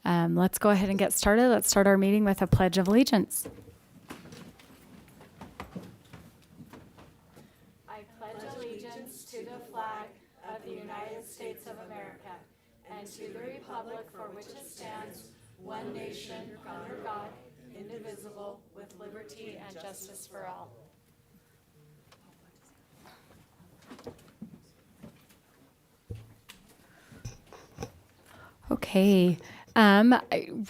Let's go ahead and get started. Let's start our meeting with a Pledge of Allegiance. I pledge allegiance to the flag of the United States of America and to the republic for which it stands, one nation, under God, indivisible, with liberty and justice for all. Okay.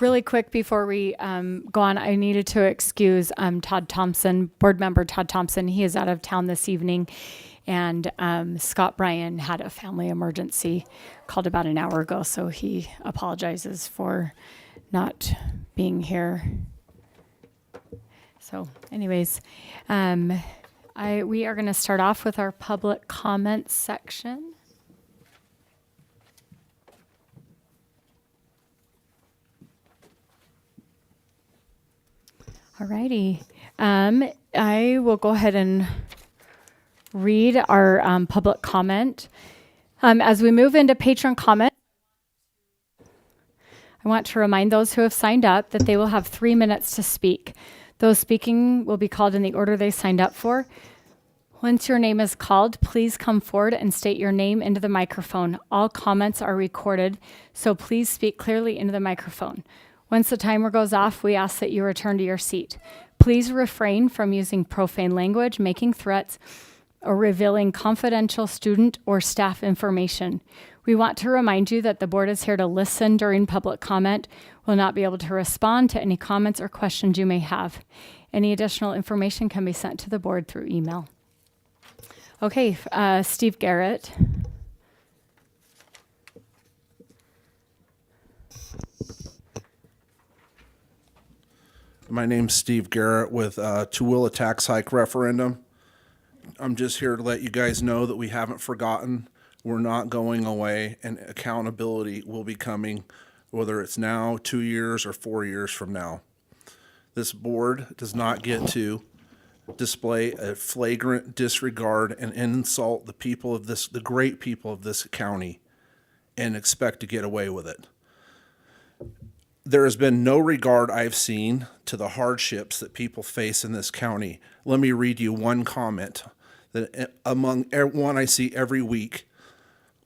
Really quick before we go on, I needed to excuse Todd Thompson, board member Todd Thompson. He is out of town this evening, and Scott Bryan had a family emergency, called about an hour ago, so he apologizes for not being here. So anyways, we are going to start off with our public comments section. Alrighty. I will go ahead and read our public comment. As we move into patron comment, I want to remind those who have signed up that they will have 3 minutes to speak. Those speaking will be called in the order they signed up for. Once your name is called, please come forward and state your name into the microphone. All comments are recorded, so please speak clearly into the microphone. Once the timer goes off, we ask that you return to your seat. Please refrain from using profane language, making threats, or revealing confidential student or staff information. We want to remind you that the board is here to listen during public comment. We'll not be able to respond to any comments or questions you may have. Any additional information can be sent to the board through email. Okay, Steve Garrett. My name's Steve Garrett with Tooele tax hike referendum. I'm just here to let you guys know that we haven't forgotten. We're not going away, and accountability will be coming, whether it's now, 2 years, or 4 years from now. This board does not get to display a flagrant disregard and insult the people of this, the great people of this county, and expect to get away with it. There has been no regard I've seen to the hardships that people face in this county. Let me read you one comment that among one I see every week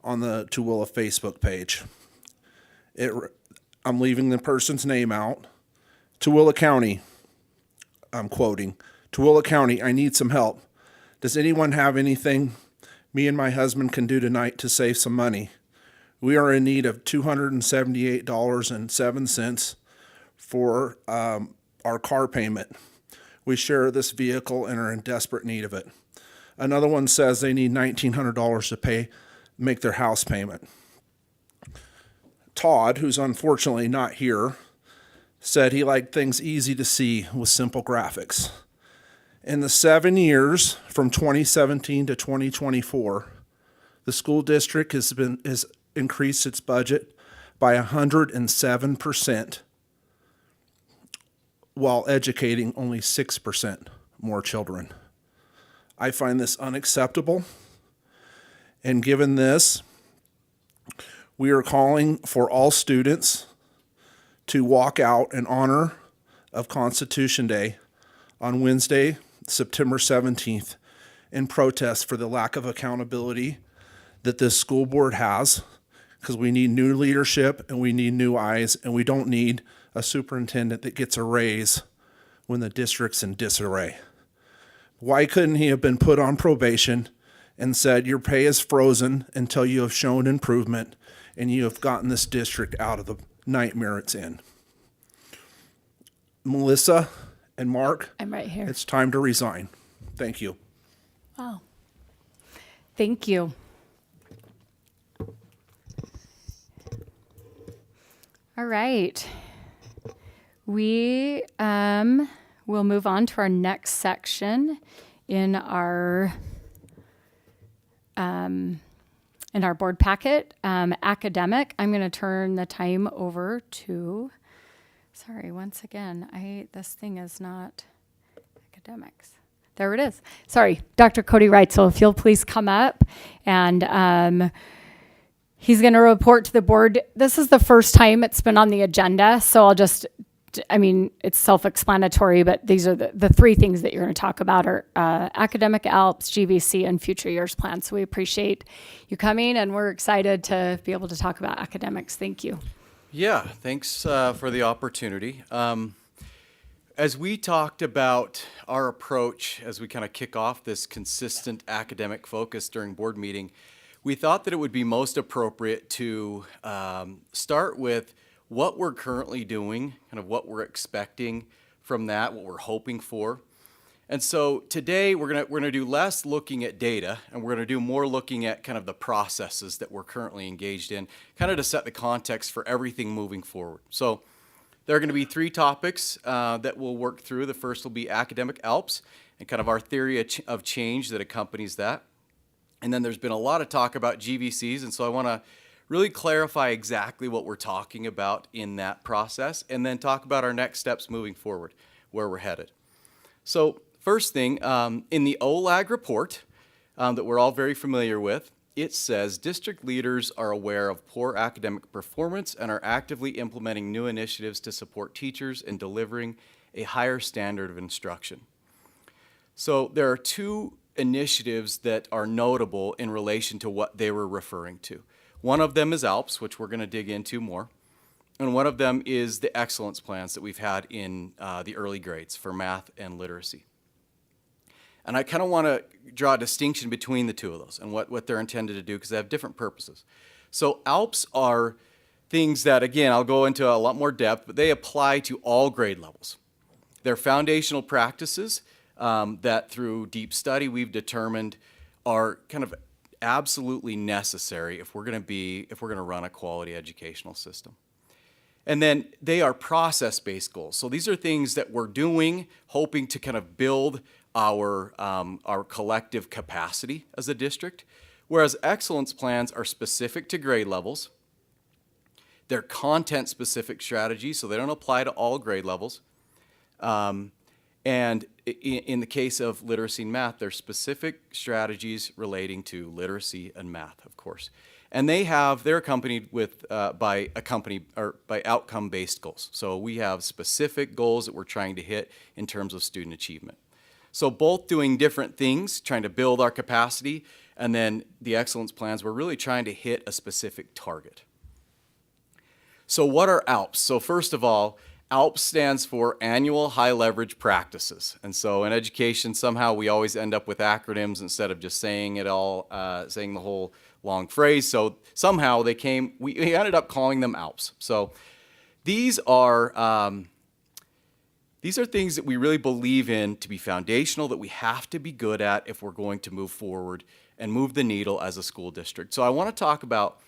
on the Tooele Facebook page. I'm leaving the person's name out. Tooele County, I'm quoting, Tooele County, I need some help. Does anyone have anything me and my husband can do tonight to save some money? We are in need of $278.07 for our car payment. We share this vehicle and are in desperate need of it. Another one says they need $1,900 to make their house payment. Todd, who's unfortunately not here, said he liked things easy to see with simple graphics. In the 7 years from 2017 to 2024, the school district has increased its budget by 107%, while educating only 6% more children. I find this unacceptable, and given this, we are calling for all students to walk out in honor of Constitution Day on Wednesday, September 17th, in protest for the lack of accountability that this school board has, because we need new leadership and we need new eyes, and we don't need a superintendent that gets a raise when the district's in disarray. Why couldn't he have been put on probation and said, your pay is frozen until you have shown improvement and you have gotten this district out of the nightmare it's in? Melissa and Mark, I'm right here. it's time to resign. Thank you. Wow. Thank you. All right. We will move on to our next section in our board packet, academic. I'm going to turn the time over to, sorry, once again, this thing is not academics. There it is. Sorry, Dr. Cody Wright. So if you'll please come up and He's going to report to the board. This is the first time it's been on the agenda, so it's self-explanatory, but these are the three things that you're going to talk about are academic ALPS, GVC, and future years plans. So we appreciate you coming, and we're excited to be able to talk about academics. Thank you. Yeah, thanks for the opportunity. As we talked about our approach as we kind of kick off this consistent academic focus during board meeting, we thought that it would be most appropriate to start with what we're currently doing, kind of what we're expecting from that, what we're hoping for. And so today we're gonna do less looking at data, and we're gonna do more looking at kind of the processes that we're currently engaged in, kind of to set the context for everything moving forward. So there are gonna be three topics that we'll work through. The first will be academic ALPS and kind of our theory of change that accompanies that. And then there's been a lot of talk about GVCs, and so I wanna really clarify exactly what we're talking about in that process, and then talk about our next steps moving forward, where we're headed. So first thing, in the OLAG report that we're all very familiar with, it says district leaders are aware of poor academic performance and are actively implementing new initiatives to support teachers in delivering a higher standard of instruction. So there are two initiatives that are notable in relation to what they were referring to. One of them is ALPS, which we're going to dig into more. And one of them is the excellence plans that we've had in the early grades for math and literacy. And I kind of want to draw a distinction between the two of those and what they're intended to do, because they have different purposes. So ALPS are things that, again, I'll go into a lot more depth, but they apply to all grade levels. They're foundational practices that through deep study we've determined are kind of absolutely necessary if we're going to run a quality educational system. And then they are process-based goals. So these are things that we're doing, hoping to kind of build our collective capacity as a district, whereas excellence plans are specific to grade levels. They're content-specific strategies, so they don't apply to all grade levels. And in the case of literacy and math, they're specific strategies relating to literacy and math, of course. And they're accompanied with by outcome-based goals. So we have specific goals that we're trying to hit in terms of student achievement. So both doing different things, trying to build our capacity, and then the excellence plans, we're really trying to hit a specific target. So what are ALPS? So first of all, ALPS stands for Annual High Leverage Practices. And so in education, somehow we always end up with acronyms instead of just saying it all, saying the whole long phrase. So somehow we ended up calling them ALPS. So these are things that we really believe in to be foundational, that we have to be good at if we're going to move forward and move the needle as a school district. So I want to talk about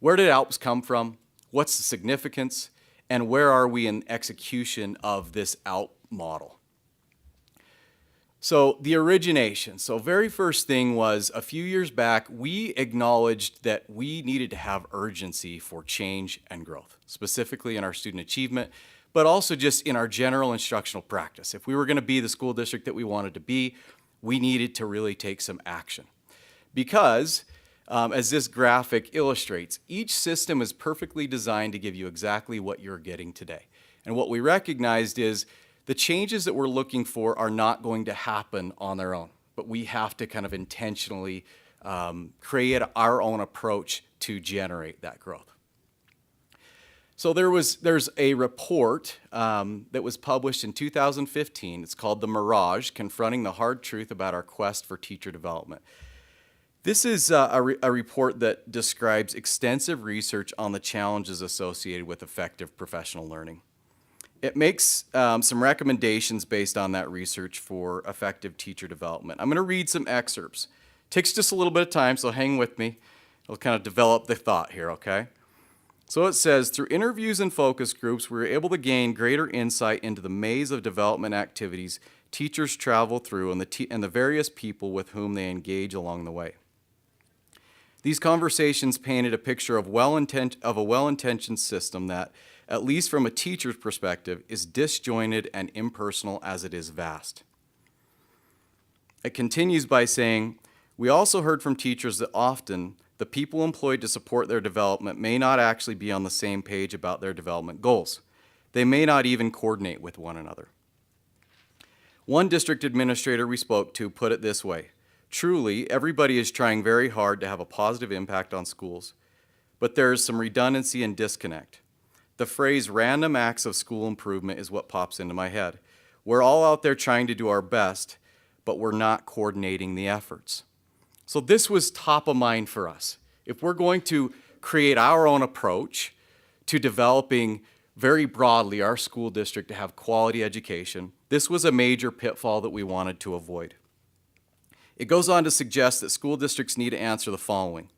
where did ALPS come from, what's the significance, and where are we in execution of this ALP model. So the origination. So very first thing was a few years back, we acknowledged that we needed to have urgency for change and growth, specifically in our student achievement, but also just in our general instructional practice. If we were going to be the school district that we wanted to be, we needed to really take some action. Because, as this graphic illustrates, each system is perfectly designed to give you exactly what you're getting today. And what we recognized is the changes that we're looking for are not going to happen on their own, but we have to kind of intentionally create our own approach to generate that growth. So there's a report that was published in 2015. It's called The Mirage, Confronting the Hard Truth About Our Quest for Teacher Development. This is a report that describes extensive research on the challenges associated with effective professional learning. It makes some recommendations based on that research for effective teacher development. I'm going to read some excerpts. Takes just a little bit of time, so hang with me. I'll kind of develop the thought here, okay? So it says, through interviews and focus groups, we were able to gain greater insight into the maze of development activities teachers travel through and the various people with whom they engage along the way. These conversations painted a picture of a well-intentioned system that, at least from a teacher's perspective, is disjointed and impersonal as it is vast. It continues by saying, we also heard from teachers that often the people employed to support their development may not actually be on the same page about their development goals. They may not even coordinate with one another. One district administrator we spoke to put it this way: truly, everybody is trying very hard to have a positive impact on schools, but there is some redundancy and disconnect. The phrase random acts of school improvement is what pops into my head. We're all out there trying to do our best, but we're not coordinating the efforts. So this was top of mind for us. If we're going to create our own approach to developing very broadly our school district to have quality education, this was a major pitfall that we wanted to avoid. It goes on to suggest that school districts need to answer the following.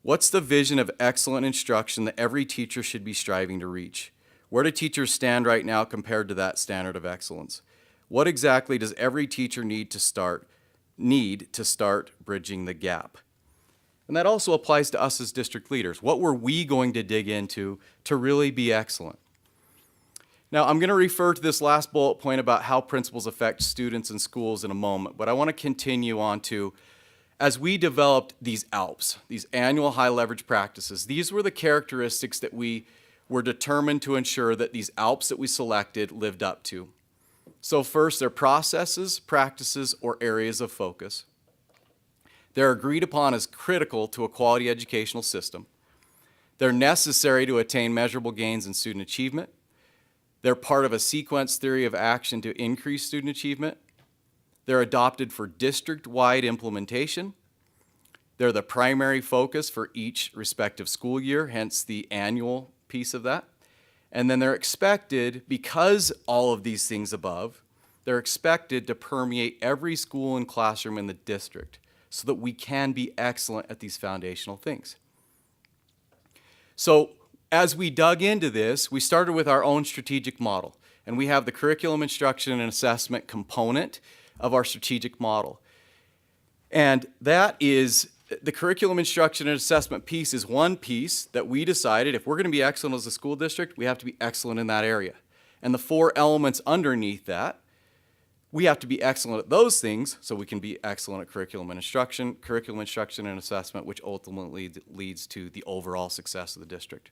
What's the vision of excellent instruction that every teacher should be striving to reach? Where do teachers stand right now compared to that standard of excellence? What exactly does every teacher need to start bridging the gap? And that also applies to us as district leaders. What were we going to dig into to really be excellent? Now, I'm going to refer to this last bullet point about how principals affect students and schools in a moment, but I want to continue on to, as we developed these ALPs, these annual high leverage practices, these were the characteristics that we were determined to ensure that these ALPs that we selected lived up to. So first, they're processes, practices, or areas of focus. They're agreed upon as critical to a quality educational system. They're necessary to attain measurable gains in student achievement. They're part of a sequence theory of action to increase student achievement. They're adopted for district-wide implementation. They're the primary focus for each respective school year, hence the annual piece of that. And then they're expected, because all of these things above, they're expected to permeate every school and classroom in the district so that we can be excellent at these foundational things. So as we dug into this, we started with our own strategic model, and we have the curriculum instruction and assessment component of our strategic model. And that is, the curriculum instruction and assessment piece is one piece that we decided if we're going to be excellent as a school district, we have to be excellent in that area. And the four elements underneath that, we have to be excellent at those things so we can be excellent at curriculum and instruction and assessment, which ultimately leads to the overall success of the district.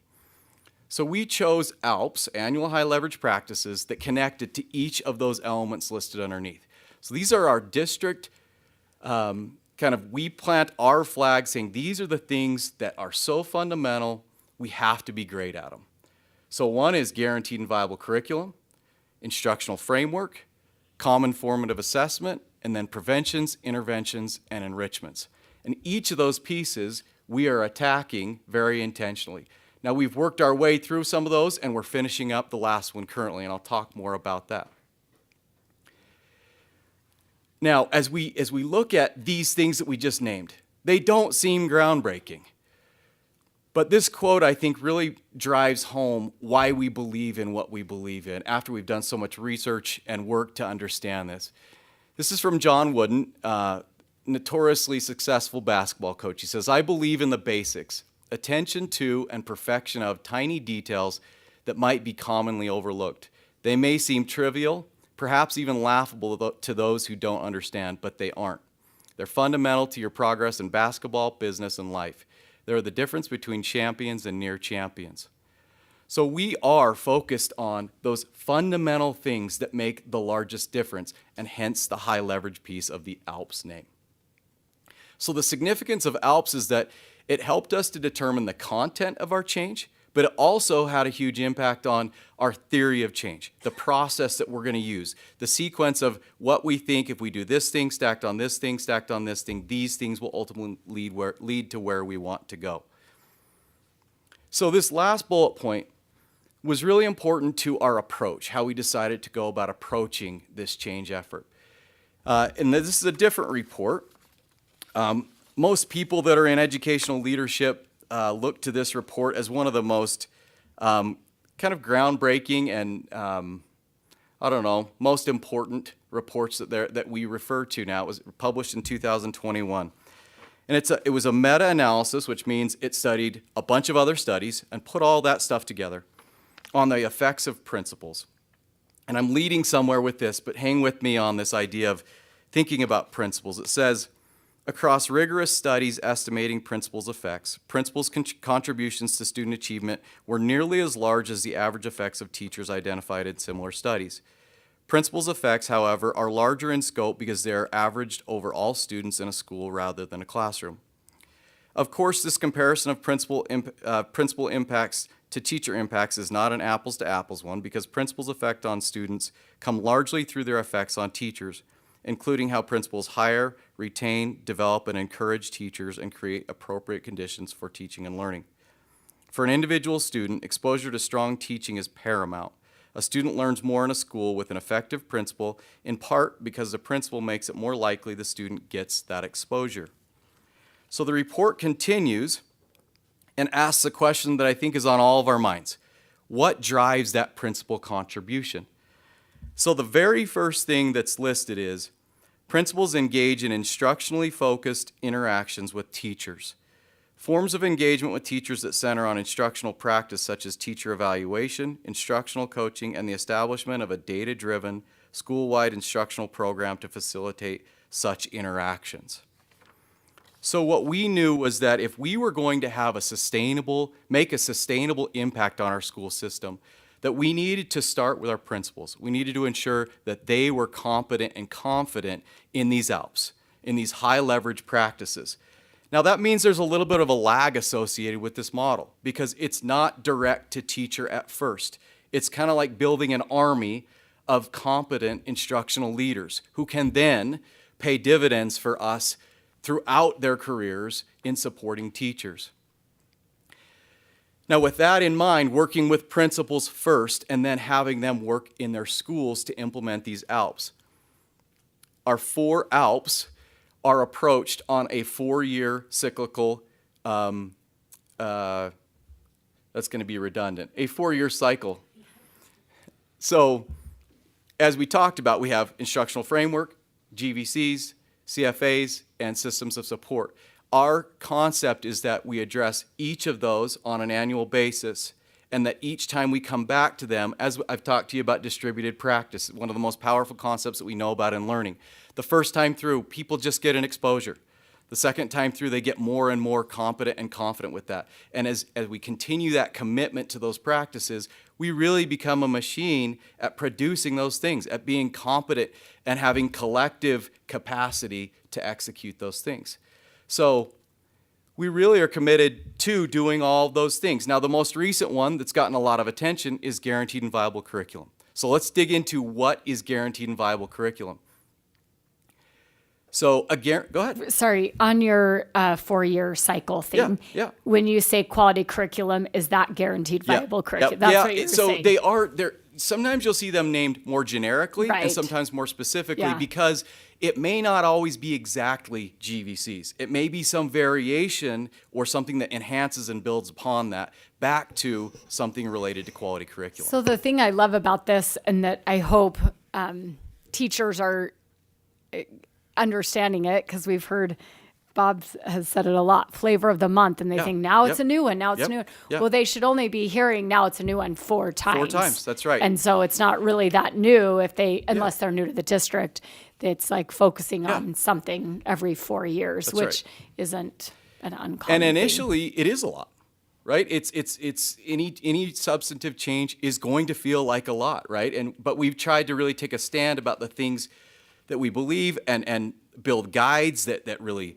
So we chose ALPS, annual high leverage practices, that connected to each of those elements listed underneath. So these are our district we plant our flag saying these are the things that are so fundamental, we have to be great at them. So one is guaranteed and viable curriculum, instructional framework, common formative assessment, and then preventions, interventions, and enrichments. And each of those pieces we are attacking very intentionally. Now we've worked our way through some of those and we're finishing up the last one currently, and I'll talk more about that. Now, as we look at these things that we just named, they don't seem groundbreaking. But this quote, I think, really drives home why we believe in what we believe in after we've done so much research and work to understand this. This is from John Wooden, notoriously successful basketball coach. He says, "I believe in the basics, attention to and perfection of tiny details that might be commonly overlooked. They may seem trivial, perhaps even laughable to those who don't understand, but they aren't. They're fundamental to your progress in basketball, business, and life. They're the difference between champions and near champions." So we are focused on those fundamental things that make the largest difference, and hence the high leverage piece of the ALPS name. So the significance of ALPS is that it helped us to determine the content of our change, but it also had a huge impact on our theory of change, the process that we're going to use, the sequence of what we think if we do this thing, stacked on this thing, stacked on this thing, these things will ultimately lead to where we want to go. So this last bullet point was really important to our approach, how we decided to go about approaching this change effort. And this is a different report. Most people that are in educational leadership look to this report as one of the most groundbreaking and most important reports that we refer to now. It was published in 2021. And it was a meta-analysis, which means it studied a bunch of other studies and put all that stuff together on the effects of principles. And I'm leading somewhere with this, but hang with me on this idea of thinking about principles. It says, Across rigorous studies estimating principals' effects, principals' contributions to student achievement were nearly as large as the average effects of teachers identified in similar studies. Principals' effects, however, are larger in scope because they are averaged over all students in a school rather than a classroom. Of course, this comparison of principal impacts to teacher impacts is not an apples to apples one because principals' effect on students come largely through their effects on teachers, including how principals hire, retain, develop, and encourage teachers and create appropriate conditions for teaching and learning. For an individual student, exposure to strong teaching is paramount. A student learns more in a school with an effective principal, in part because the principal makes it more likely the student gets that exposure. So the report continues and asks a question that I think is on all of our minds. What drives that principal contribution? So the very first thing that's listed is principals engage in instructionally focused interactions with teachers. Forms of engagement with teachers that center on instructional practice such as teacher evaluation, instructional coaching, and the establishment of a data-driven, school-wide instructional program to facilitate such interactions. So what we knew was that if we were going to have make a sustainable impact on our school system, that we needed to start with our principals. We needed to ensure that they were competent and confident in these ALPs, in these high leverage practices. Now that means there's a little bit of a lag associated with this model because it's not direct to teacher at first. It's kind of like building an army of competent instructional leaders who can then pay dividends for us throughout their careers in supporting teachers. Now, with that in mind, working with principals first and then having them work in their schools to implement these ALPs. Our 4 ALPs are approached on a 4-year cyclical, that's going to be redundant, a 4-year cycle. So, as we talked about, we have instructional framework, GVCs, CFAs, and systems of support. Our concept is that we address each of those on an annual basis and that each time we come back to them, as I've talked to you about distributed practice, one of the most powerful concepts that we know about in learning. The first time through, people just get an exposure. The second time through, they get more and more competent and confident with that. And as we continue that commitment to those practices, we really become a machine at producing those things, at being competent and having collective capacity to execute those things. So we really are committed to doing all those things. Now, the most recent one that's gotten a lot of attention is guaranteed and viable curriculum. So let's dig into what is guaranteed and viable curriculum. So, go ahead. Sorry, on your 4-year cycle thing, Yeah. when you say quality curriculum, is that guaranteed viable curriculum? Yeah. That's what you're so saying. they're sometimes you'll see them named more generically Right. and sometimes more specifically Yeah. because it may not always be exactly GVCs. It may be some variation or something that enhances and builds upon that back to something related to quality curriculum. So the thing I love about this, and that I hope teachers are understanding it, because we've heard Bob has said it a lot, flavor of the month, and they think now it's a new one, now it's a new one. Yep. Well, they should only be hearing now it's a new one 4 times. 4 times, that's right. And so it's not really that new unless they're new to the district. It's like focusing on something every 4 years, That's which right. isn't an uncommon And thing. initially, it is a lot, right? It's any substantive change is going to feel like a lot, right? But we've tried to really take a stand about the things that we believe and build guides that really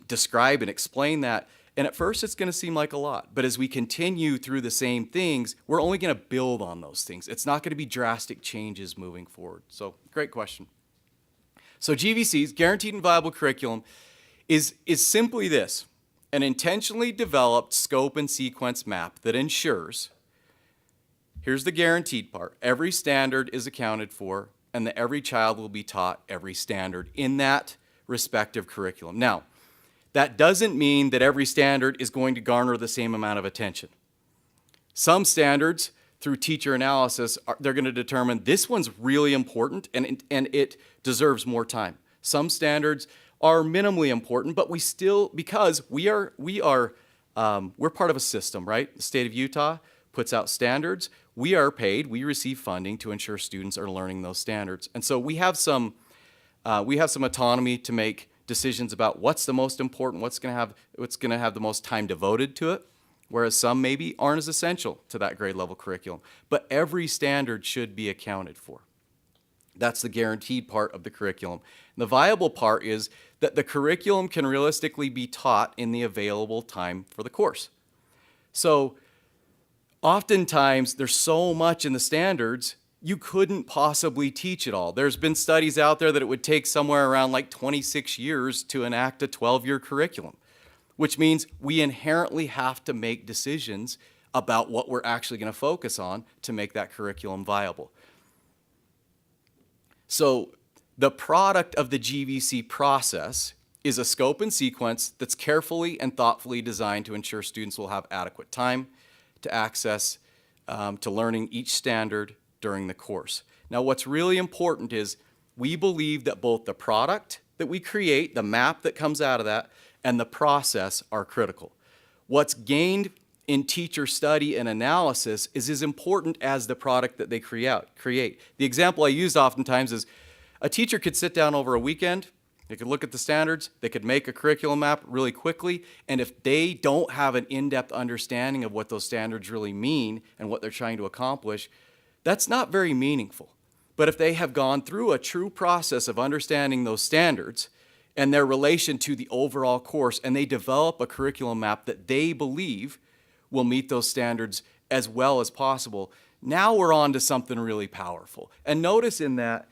describe and explain that. And at first, it's going to seem like a lot. But as we continue through the same things, we're only going to build on those things. It's not going to be drastic changes moving forward. So, great question. So GVCs, Guaranteed and Viable Curriculum, is simply this: an intentionally developed scope and sequence map that ensures, here's the guaranteed part, every standard is accounted for and that every child will be taught every standard in that respective curriculum. Now, that doesn't mean that every standard is going to garner the same amount of attention. Some standards, through teacher analysis, they're going to determine this one's really important and it deserves more time. Some standards are minimally important, but we still, because we're part of a system, right? The state of Utah puts out standards. We are paid, we receive funding to ensure students are learning those standards. And so we have some autonomy to make decisions about what's the most important, what's going to have the most time devoted to it, whereas some maybe aren't as essential to that grade level curriculum. But every standard should be accounted for. That's the guaranteed part of the curriculum. And the viable part is that the curriculum can realistically be taught in the available time for the course. So oftentimes there's so much in the standards, you couldn't possibly teach it all. There's been studies out there that it would take somewhere around like 26 years to enact a 12-year curriculum, which means we inherently have to make decisions about what we're actually going to focus on to make that curriculum viable. So the product of the GVC process is a scope and sequence that's carefully and thoughtfully designed to ensure students will have adequate time to access to learning each standard during the course. Now, what's really important is we believe that both the product that we create, the map that comes out of that, and the process are critical. What's gained in teacher study and analysis is as important as the product that they create. The example I use oftentimes is a teacher could sit down over a weekend, they could look at the standards, they could make a curriculum map really quickly, and if they don't have an in-depth understanding of what those standards really mean and what they're trying to accomplish, that's not very meaningful. But if they have gone through a true process of understanding those standards and their relation to the overall course, and they develop a curriculum map that they believe will meet those standards as well as possible, now we're on to something really powerful. And notice in that,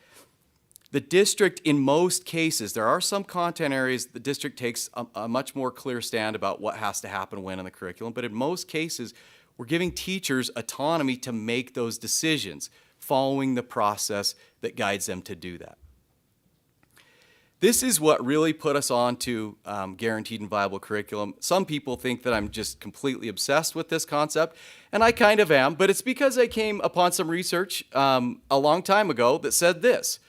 the district, in most cases, there are some content areas the district takes a much more clear stand about what has to happen when in the curriculum, but in most cases, we're giving teachers autonomy to make those decisions, following the process that guides them to do that. This is what really put us on to guaranteed and viable curriculum. Some people think that I'm just completely obsessed with this concept, and I kind of am, but it's because I came upon some research a long time ago that said this.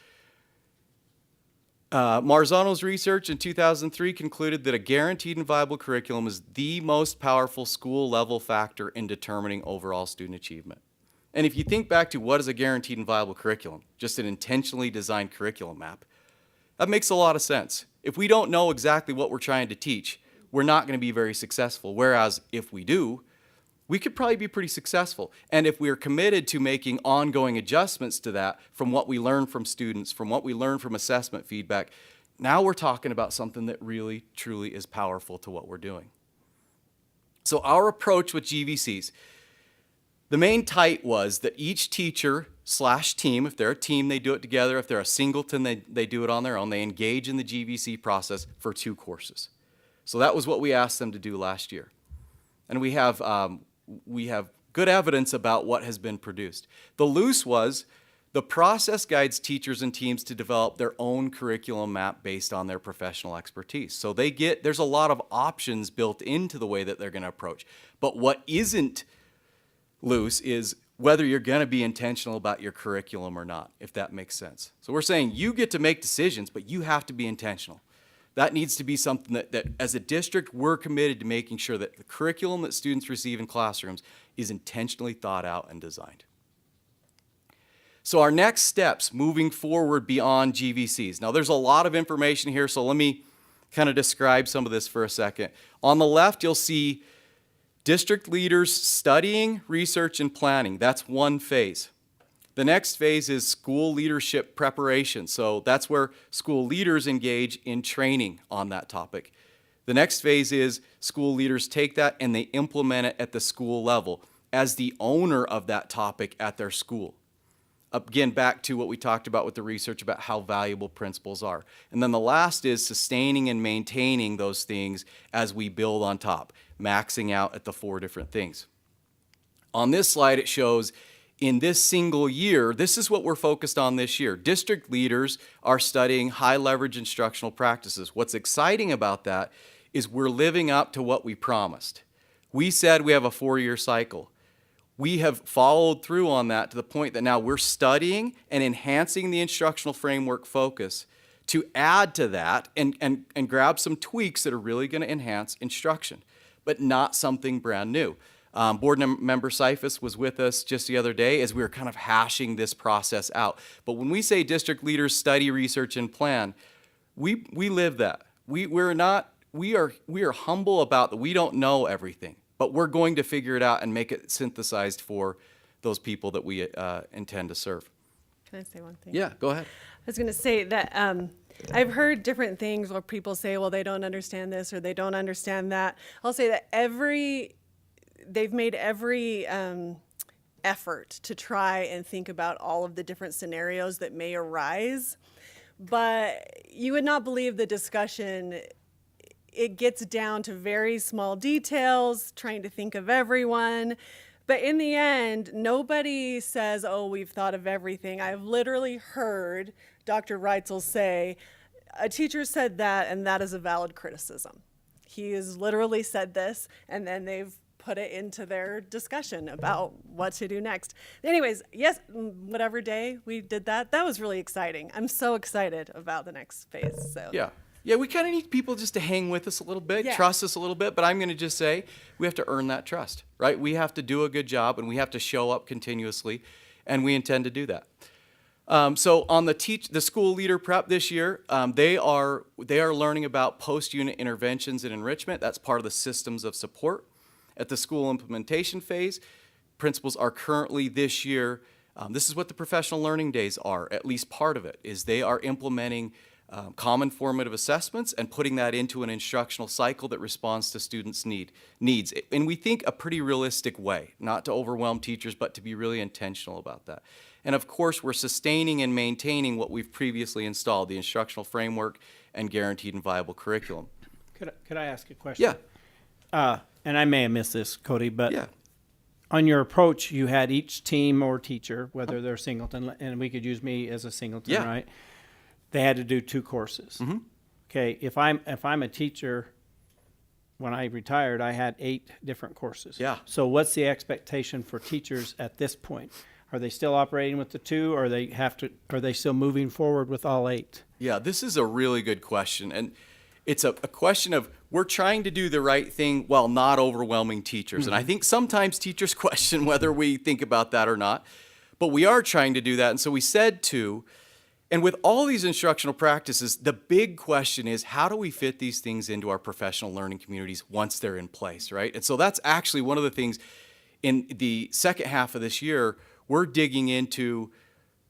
Marzano's research in 2003 concluded that a guaranteed and viable curriculum is the most powerful school-level factor in determining overall student achievement. And if you think back to what is a guaranteed and viable curriculum, just an intentionally designed curriculum map, that makes a lot of sense. If we don't know exactly what we're trying to teach, we're not going to be very successful. Whereas if we do, we could probably be pretty successful. And if we are committed to making ongoing adjustments to that from what we learn from students, from what we learn from assessment feedback, now we're talking about something that really, truly is powerful to what we're doing. So our approach with GVCs, the main tight was that each teacher / team, if they're a team, they do it together. If they're a singleton, they do it on their own. They engage in the GVC process for 2 courses. So that was what we asked them to do last year. And we have good evidence about what has been produced. The loose was the process guides teachers and teams to develop their own curriculum map based on their professional expertise. So there's a lot of options built into the way that they're going to approach. But what isn't loose is whether you're going to be intentional about your curriculum or not, if that makes sense. So we're saying you get to make decisions, but you have to be intentional. That needs to be something that as a district, we're committed to making sure that the curriculum that students receive in classrooms is intentionally thought out and designed. So our next steps moving forward beyond GVCs. Now there's a lot of information here, so let me kind of describe some of this for a second. On the left, you'll see district leaders studying, research, and planning. That's one phase. The next phase is school leadership preparation. So that's where school leaders engage in training on that topic. The next phase is school leaders take that and they implement it at the school level as the owner of that topic at their school. Again, back to what we talked about with the research about how valuable principles are. And then the last is sustaining and maintaining those things as we build on top, maxing out at the 4 different things. On this slide, it shows in this single year, this is what we're focused on this year. District leaders are studying high leverage instructional practices. What's exciting about that is we're living up to what we promised. We said we have a 4-year cycle. We have followed through on that to the point that now we're studying and enhancing the instructional framework focus to add to that and grab some tweaks that are really going to enhance instruction, but not something brand new. Board member Seifus was with us just the other day as we were kind of hashing this process out. But when we say district leaders study, research, and plan, we live that. We're not, we are humble about that. We don't know everything, but we're going to figure it out and make it synthesized for those people that we intend to serve. Can I say one thing? Yeah, go ahead. I was going to say that I've heard different things where people say, well, they don't understand this or they don't understand that. I'll say that they've made every effort to try and think about all of the different scenarios that may arise. But you would not believe the discussion. It gets down to very small details, trying to think of everyone. But in the end, nobody says, oh, we've thought of everything. I've literally heard Dr. Reitzel say, a teacher said that, and that is a valid criticism. He has literally said this, and then they've put it into their discussion about what to do next. Anyways, yes, whatever day we did that, that was really exciting. I'm so excited about the next phase. So Yeah. Yeah, we kind of need people just to hang with us a little bit, Yeah. trust us a little bit, but I'm going to just say we have to earn that trust, right? We have to do a good job, and we have to show up continuously, and we intend to do that. So on the school leader prep this year, they are learning about post-unit interventions and enrichment. That's part of the systems of support. At the school implementation phase, principals are currently this year, this is what the professional learning days are, at least part of it, is they are implementing common formative assessments and putting that into an instructional cycle that responds to students' needs. And we think a pretty realistic way, not to overwhelm teachers, but to be really intentional about that. And of course, we're sustaining and maintaining what we've previously installed, the instructional framework and guaranteed and viable curriculum. Could I ask a question? Yeah. And I may have missed this, Cody, but Yeah. on your approach, you had each team or teacher, whether they're singleton, and we could use me as a singleton, Yeah. right? They had to do 2 courses. Mm-hmm. Okay, if I'm a teacher, when I retired, I had 8 different courses. Yeah. So what's the expectation for teachers at this point? Are they still operating with the 2, or are they still moving forward with all 8? Yeah, this is a really good question. And it's a question of we're trying to do the right thing while not overwhelming teachers. And I think sometimes teachers question whether we think about that or not. But we are trying to do that. And so we said 2. And with all these instructional practices, the big question is how do we fit these things into our professional learning communities once they're in place, right? And so that's actually one of the things in the second half of this year, we're digging into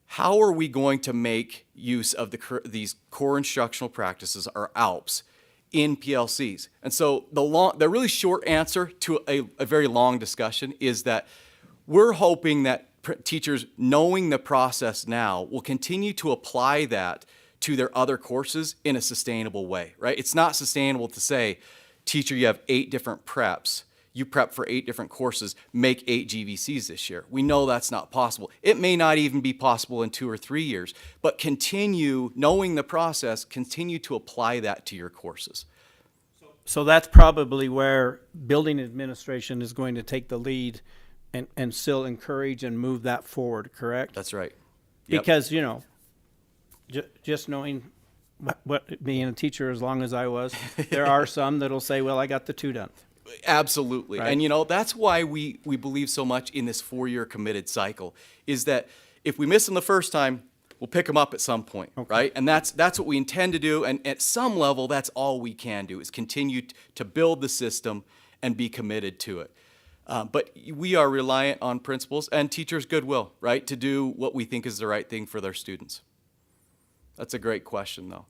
how are we going to make use of these core instructional practices, our ALPS, in PLCs. And so the really short answer to a very long discussion is that we're hoping that teachers, knowing the process now, will continue to apply that to their other courses in a sustainable way, right? It's not sustainable to say, teacher, you have 8 different preps. You prep for 8 different courses, make 8 GVCs this year. We know that's not possible. It may not even be possible in 2 or 3 years, but continue, knowing the process, continue to apply that to your courses. So that's probably where building administration is going to take the lead and still encourage and move that forward, correct? That's right. Yep. Because, just knowing what being a teacher as long as I was, there are some that'll say, well, I got the 2 done. Absolutely. Right. And that's why we believe so much in this 4-year committed cycle, is that if we miss them the first time, we'll pick them up at some point, right? And that's what we intend to do. And at some level, that's all we can do, is continue to build the system and be committed to it. But we are reliant on principals and teachers' goodwill, right, to do what we think is the right thing for their students. That's a great question, though.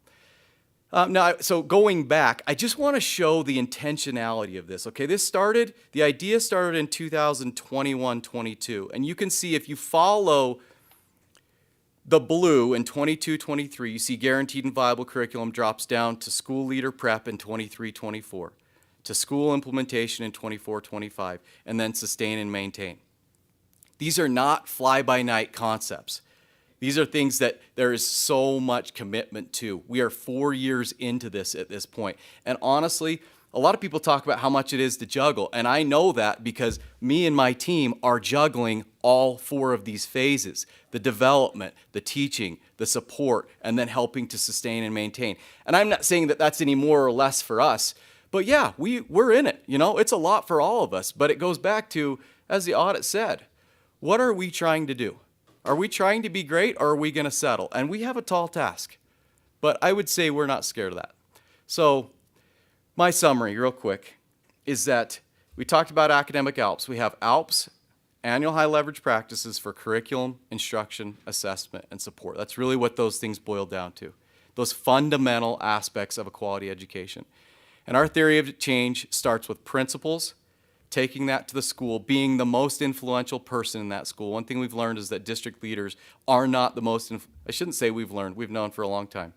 Now, so going back, I just want to show the intentionality of this, okay? The idea started in 2021-22, and you can see if you follow the blue in 22-23, you see guaranteed and viable curriculum drops down to school leader prep in 23-24, to school implementation in 24-25, and then sustain and maintain. These are not fly-by-night concepts. These are things that there is so much commitment to. We are 4 years into this at this point. And honestly, a lot of people talk about how much it is to juggle. And I know that because me and my team are juggling all 4 of these phases: the development, the teaching, the support, and then helping to sustain and maintain. And I'm not saying that that's any more or less for us, but yeah, we're in it. It's a lot for all of us. But it goes back to, as the audit said, what are we trying to do? Are we trying to be great, or are we going to settle? And we have a tall task, but I would say we're not scared of that. So my summary, real quick, is that we talked about academic ALPS. We have ALPS, annual high leverage practices for curriculum, instruction, assessment, and support. That's really what those things boil down to, those fundamental aspects of a quality education. And our theory of change starts with principals, taking that to the school, being the most influential person in that school. One thing we've learned is that district leaders are not the most, I shouldn't say we've learned, we've known for a long time.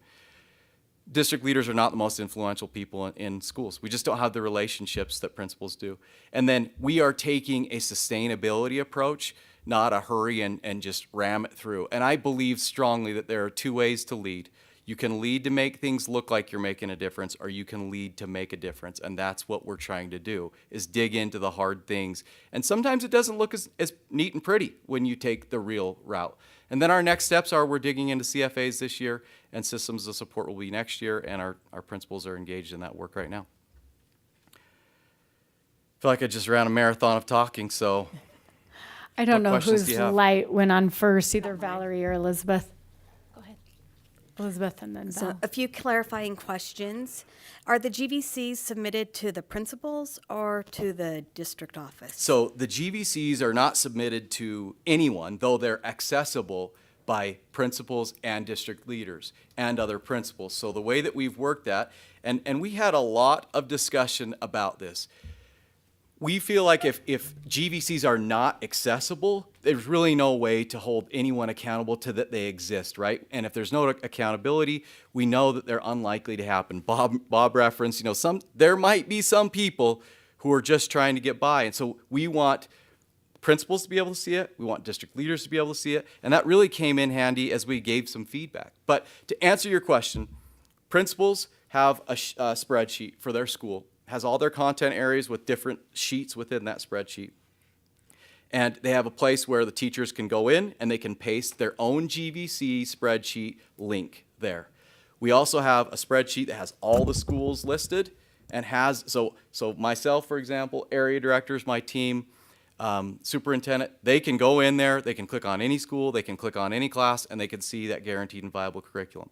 District leaders are not the most influential people in schools. We just don't have the relationships that principals do. And then we are taking a sustainability approach, not a hurry and just ram it through. And I believe strongly that there are two ways to lead. You can lead to make things look like you're making a difference, or you can lead to make a difference. And that's what we're trying to do, is dig into the hard things. And sometimes it doesn't look as neat and pretty when you take the real route. And then our next steps are we're digging into CFAs this year, and systems of support will be next year, and our principals are engaged in that work right now. I feel like I just ran a marathon of talking, so. I don't What know questions do whose you have? light went on first, either Valerie or Elizabeth. Go ahead. Elizabeth and then So Val. a few clarifying questions. Are the GVCs submitted to the principals or to the district office? So the GVCs are not submitted to anyone, though they're accessible by principals and district leaders and other principals. So the way that we've worked that, and we had a lot of discussion about this. We feel like if GVCs are not accessible, there's really no way to hold anyone accountable to that they exist, right? And if there's no accountability, we know that they're unlikely to happen. Bob referenced, there might be some people who are just trying to get by. And so we want principals to be able to see it. We want district leaders to be able to see it. And that really came in handy as we gave some feedback. But to answer your question, principals have a spreadsheet for their school. Has all their content areas with different sheets within that spreadsheet. And they have a place where the teachers can go in and they can paste their own GVC spreadsheet link there. We also have a spreadsheet that has all the schools listed and has, so myself, for example, area directors, my team, superintendent, they can go in there, they can click on any school, they can click on any class, and they can see that guaranteed and viable curriculum.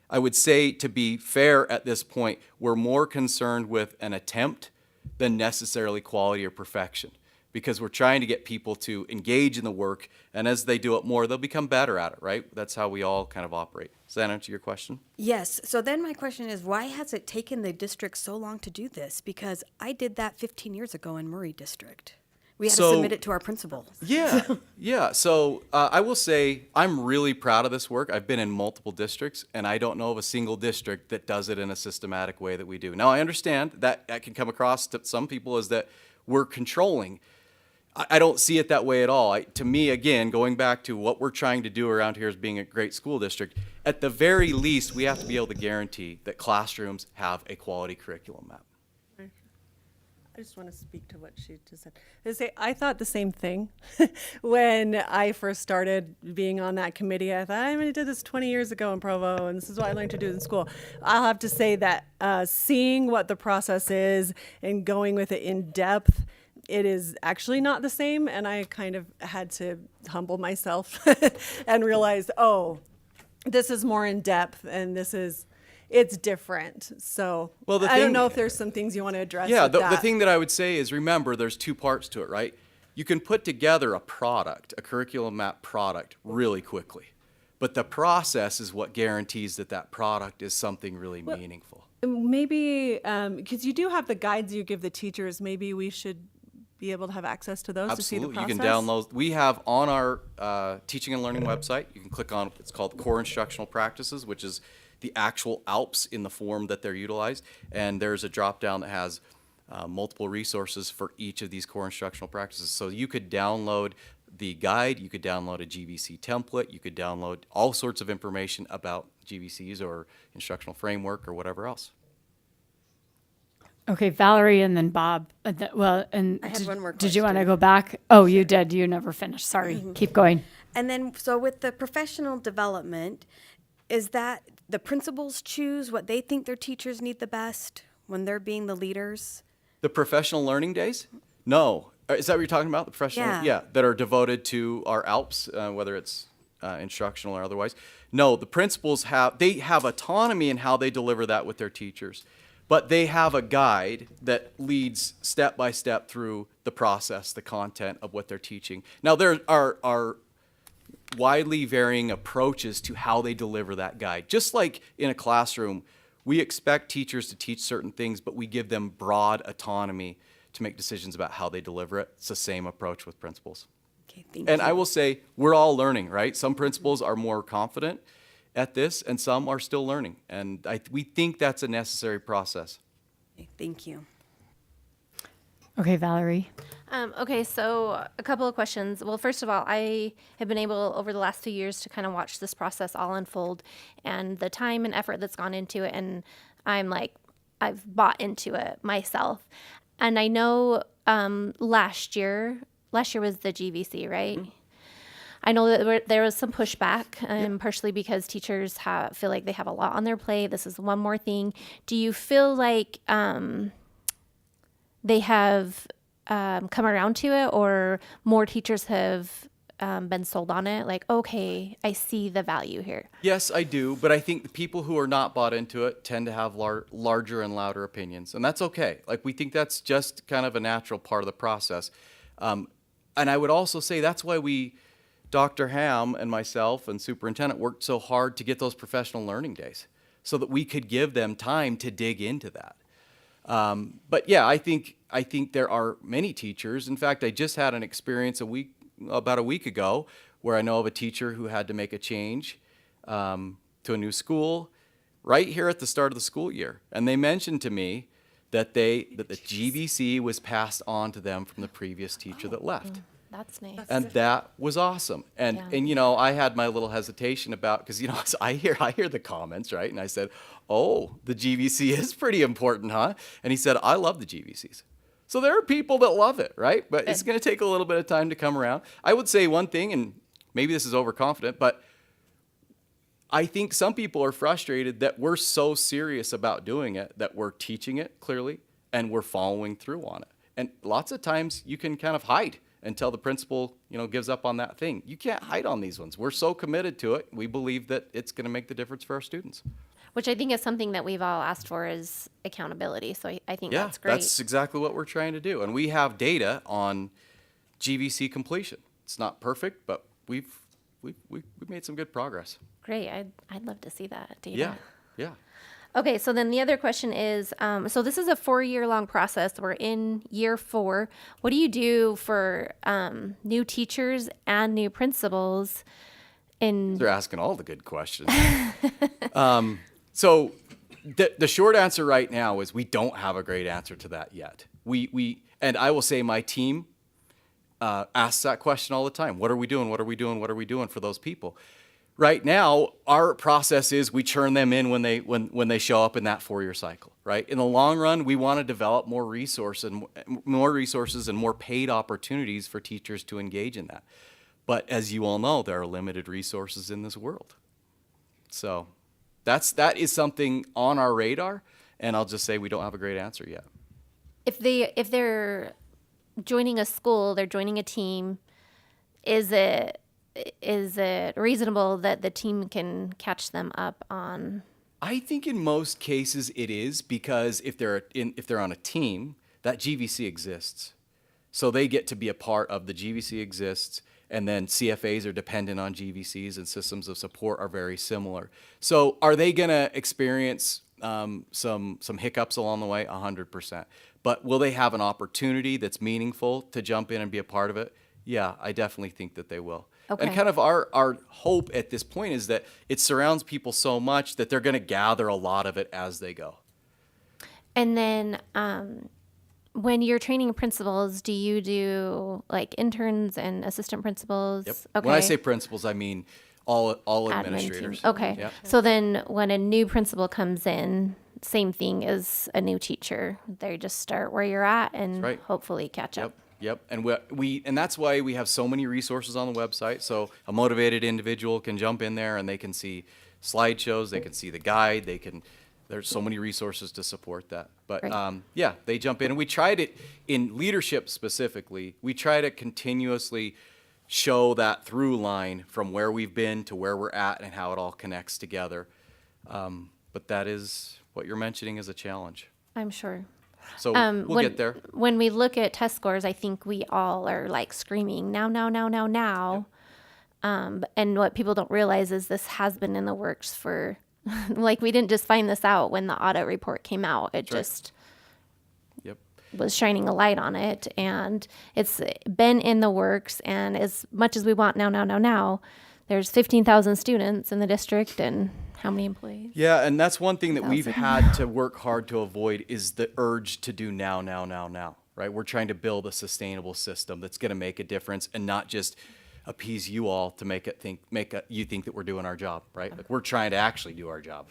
I would say, to be fair at this point, we're more concerned with an attempt than necessarily quality or perfection, because we're trying to get people to engage in the work, and as they do it more, they'll become better at it, right? That's how we all kind of operate. Does that answer your question? Yes. So then my question is, why has it taken the district so long to do this? Because I did that 15 years ago in Murray District. We had to submit it to our principal. Yeah. So I will say I'm really proud of this work. I've been in multiple districts, and I don't know of a single district that does it in a systematic way that we do. Now, I understand that can come across to some people as that we're controlling. I don't see it that way at all. To me, again, going back to what we're trying to do around here as being a great school district, at the very least, we have to be able to guarantee that classrooms have a quality curriculum map. I just want to speak to what she just said. I thought the same thing when I first started being on that committee. I thought, I did this 20 years ago in Provo, and this is what I learned to do in school. I'll have to say that seeing what the process is and going with it in depth, it is actually not the same. And I kind of had to humble myself and realize, oh, this is more in depth, and it's different. So I don't know if there's some things you want to address. Yeah, with the thing that I would say is, remember, there's two parts to it, right? You can put together a product, a curriculum map product, really quickly. But the process is what guarantees that product is something really meaningful. Maybe, because you do have the guides you give the teachers, maybe we should be able to have access to those to see the Absolutely, process? you can download. We have on our teaching and learning website, you can click on, it's called Core Instructional Practices, which is the actual ALPS in the form that they're utilized. And there's a drop down that has multiple resources for each of these core instructional practices. So you could download the guide, you could download a GVC template, you could download all sorts of information about GVCs or instructional framework or whatever else. Okay, Valerie and then Bob. I had one more Did you want to question. go back? Oh, you did. You never finished. Sorry. Keep going. And then, so with the professional development, is that the principals choose what they think their teachers need the best when they're being the leaders? The professional learning days? No. Is that what you're talking about? The professional? Yeah. That are devoted to our ALPS, whether it's instructional or otherwise. No, the principals have autonomy in how they deliver that with their teachers. but they have a guide that leads step by step through the process, the content of what they're teaching. Now, there are widely varying approaches to how they deliver that guide. Just like in a classroom, we expect teachers to teach certain things, but we give them broad autonomy to make decisions about how they deliver it. It's the same approach with principals. Okay, thank And you. I will say, we're all learning, right? Some principals are more confident at this, and some are still learning. And we think that's a necessary process. Okay, thank you. Okay, Valerie. Okay, so a couple of questions. Well, first of all, I have been able over the last few years to kind of watch this process all unfold and the time and effort that's gone into it. And I'm like, I've bought into it myself. And I know last year was the GVC, right? Mm-hmm. I know that there was some pushback, partially because teachers feel like they have a lot on their plate. This is one more thing. Do you feel like they have come around to it, or more teachers have been sold on it? Like, okay, I see the value here. Yes, I do, but I think the people who are not bought into it tend to have larger and louder opinions, and that's okay. Like, we think that's just kind of a natural part of the process. And I would also say that's why Dr. Ham and myself and superintendent worked so hard to get those professional learning days so that we could give them time to dig into that. But yeah, I think there are many teachers. In fact, I just had an experience about a week ago where I know of a teacher who had to make a change to a new school right here at the start of the school year. And they mentioned to me that the GVC was passed on to them from the previous teacher that left. That's nice. And that was awesome. And you know, I had my little hesitation about, because you know, I hear the comments, right? And I said, "Oh, the GVC is pretty important, huh?" And he said, "I love the GVCs." So there are people that love it, right? But it's going to take a little bit of time to come around. I would say one thing, and maybe this is overconfident, but I think some people are frustrated that we're so serious about doing it, that we're teaching it clearly and we're following through on it. And lots of times you can kind of hide until the principal, you know, gives up on that thing. You can't hide on these ones. We're so committed to it. We believe that it's going to make the difference for our students. Which I think is something that we've all asked for, is accountability. So I think that's great. That's exactly what we're trying to do. And we have data on GVC completion. It's not perfect, but we've made some good progress. Great. I'd love to see that data. Yeah. Okay, so then the other question is, so this is a 4-year-long process. We're in year 4. What do you do for new teachers and new principals? They're asking all the good questions. So the short answer right now is we don't have a great answer to that yet. And I will say my team asks that question all the time. What are we doing? What are we doing? What are we doing for those people? Right now, our process is we churn them in when they show up in that 4-year cycle, right? In the long run, we want to develop more resources and more paid opportunities for teachers to engage in that. But as you all know, there are limited resources in this world. So that is something on our radar, and I'll just say we don't have a great answer yet. If they're joining a school, they're joining a team, is it reasonable that the team can catch them up on? I think in most cases it is, because if they're on a team, that GVC exists. So they get to be a part of the GVC exists, and then CFAs are dependent on GVCs, and systems of support are very similar. So are they going to experience some hiccups along the way? 100%. But will they have an opportunity that's meaningful to jump in and be a part of it? Yeah, I definitely think that they will. Okay. And kind of our hope at this point is that it surrounds people so much that they're going to gather a lot of it as they go. And then when you're training principals, do you do like interns and assistant principals? Yep. Okay. When I say principals, I mean all Admin administrators. team. Okay. Yep. So then when a new principal comes in, same thing as a new teacher. They just start where you're at and right. hopefully catch up. Yep. And and that's why we have so many resources on the website. So a motivated individual can jump in there and they can see slideshows, they can see the guide, there's so many resources to support that. But Right. they jump in, and we tried it in leadership specifically. We try to continuously show that through line from where we've been to where we're at and how it all connects together. But that is what you're mentioning is a challenge. I'm sure. So we'll when, get there. When we look at test scores, I think we all are like screaming now, now, now, now, now. And what people don't realize is this has been in the works for, like, we didn't just find this out when the audit report came out. It just Yep. was shining a light on it, and it's been in the works. And as much as we want now, now, now, now, there's 15,000 students in the district, and how many employees? Yeah, and that's one thing that we've 1,000. had to work hard to avoid is the urge to do now, now, now, now, right? We're trying to build a sustainable system that's going to make a difference and not just appease you all to you think that we're doing our job, right? Like, we're trying to actually do our job.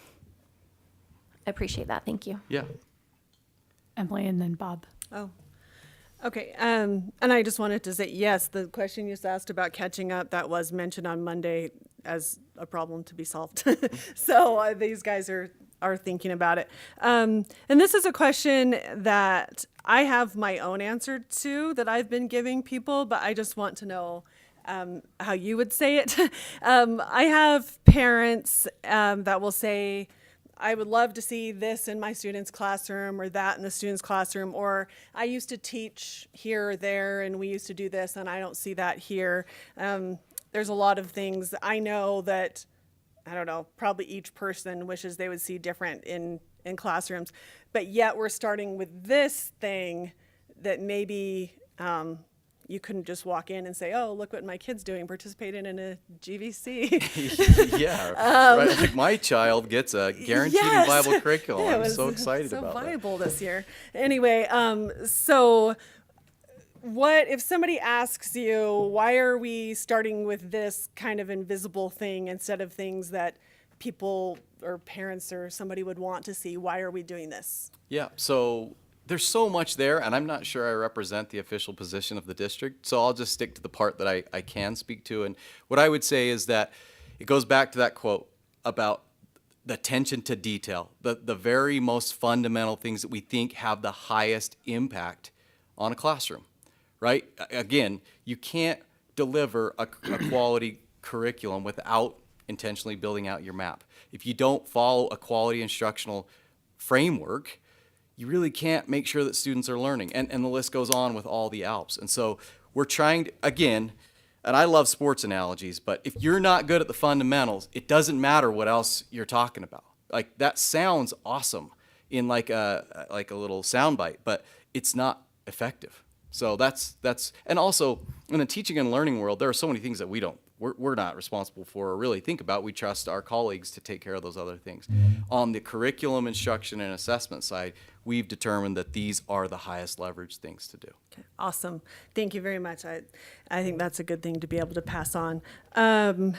I appreciate that. Thank you. Yeah. Emily and then Bob. Oh, okay. And I just wanted to say, yes, the question you just asked about catching up, that was mentioned on Monday as a problem to be solved. So these guys are thinking about it. And this is a question that I have my own answer to that I've been giving people, but I just want to know how you would say it. I have parents that will say, I would love to see this in my student's classroom or that in the student's classroom, or I used to teach here or there and we used to do this and I don't see that here. There's a lot of things I know that, I don't know, probably each person wishes they would see different in classrooms, but yet we're starting with this thing that maybe you couldn't just walk in and say, oh, look what my kid's doing, participating in a GVC. Yeah, right. Like, my child gets a guaranteed Yes. and viable curriculum. Yeah, it I'm was so excited so about that. viable this year. Anyway, so what if somebody asks you, why are we starting with this kind of invisible thing instead of things that people or parents or somebody would want to see? Why are we doing this? Yeah, so there's so much there, and I'm not sure I represent the official position of the district, so I'll just stick to the part that I can speak to. And what I would say is that it goes back to that quote about the attention to detail, the very most fundamental things that we think have the highest impact on a classroom, right? Again, you can't deliver a quality curriculum without intentionally building out your map. If you don't follow a quality instructional framework, you really can't make sure that students are learning. And the list goes on with all the ALPS. And so we're trying to, again, and I love sports analogies, but if you're not good at the fundamentals, it doesn't matter what else you're talking about. Like, that sounds awesome in like a little soundbite, but it's not effective. So that's, and also in the teaching and learning world, there are so many things that we're not responsible for or really think about. We trust our colleagues to take care of those other things. On the curriculum, instruction, and assessment side, we've determined that these are the highest leverage things to do. Okay, awesome. Thank you very much. I think that's a good thing to be able to pass on. I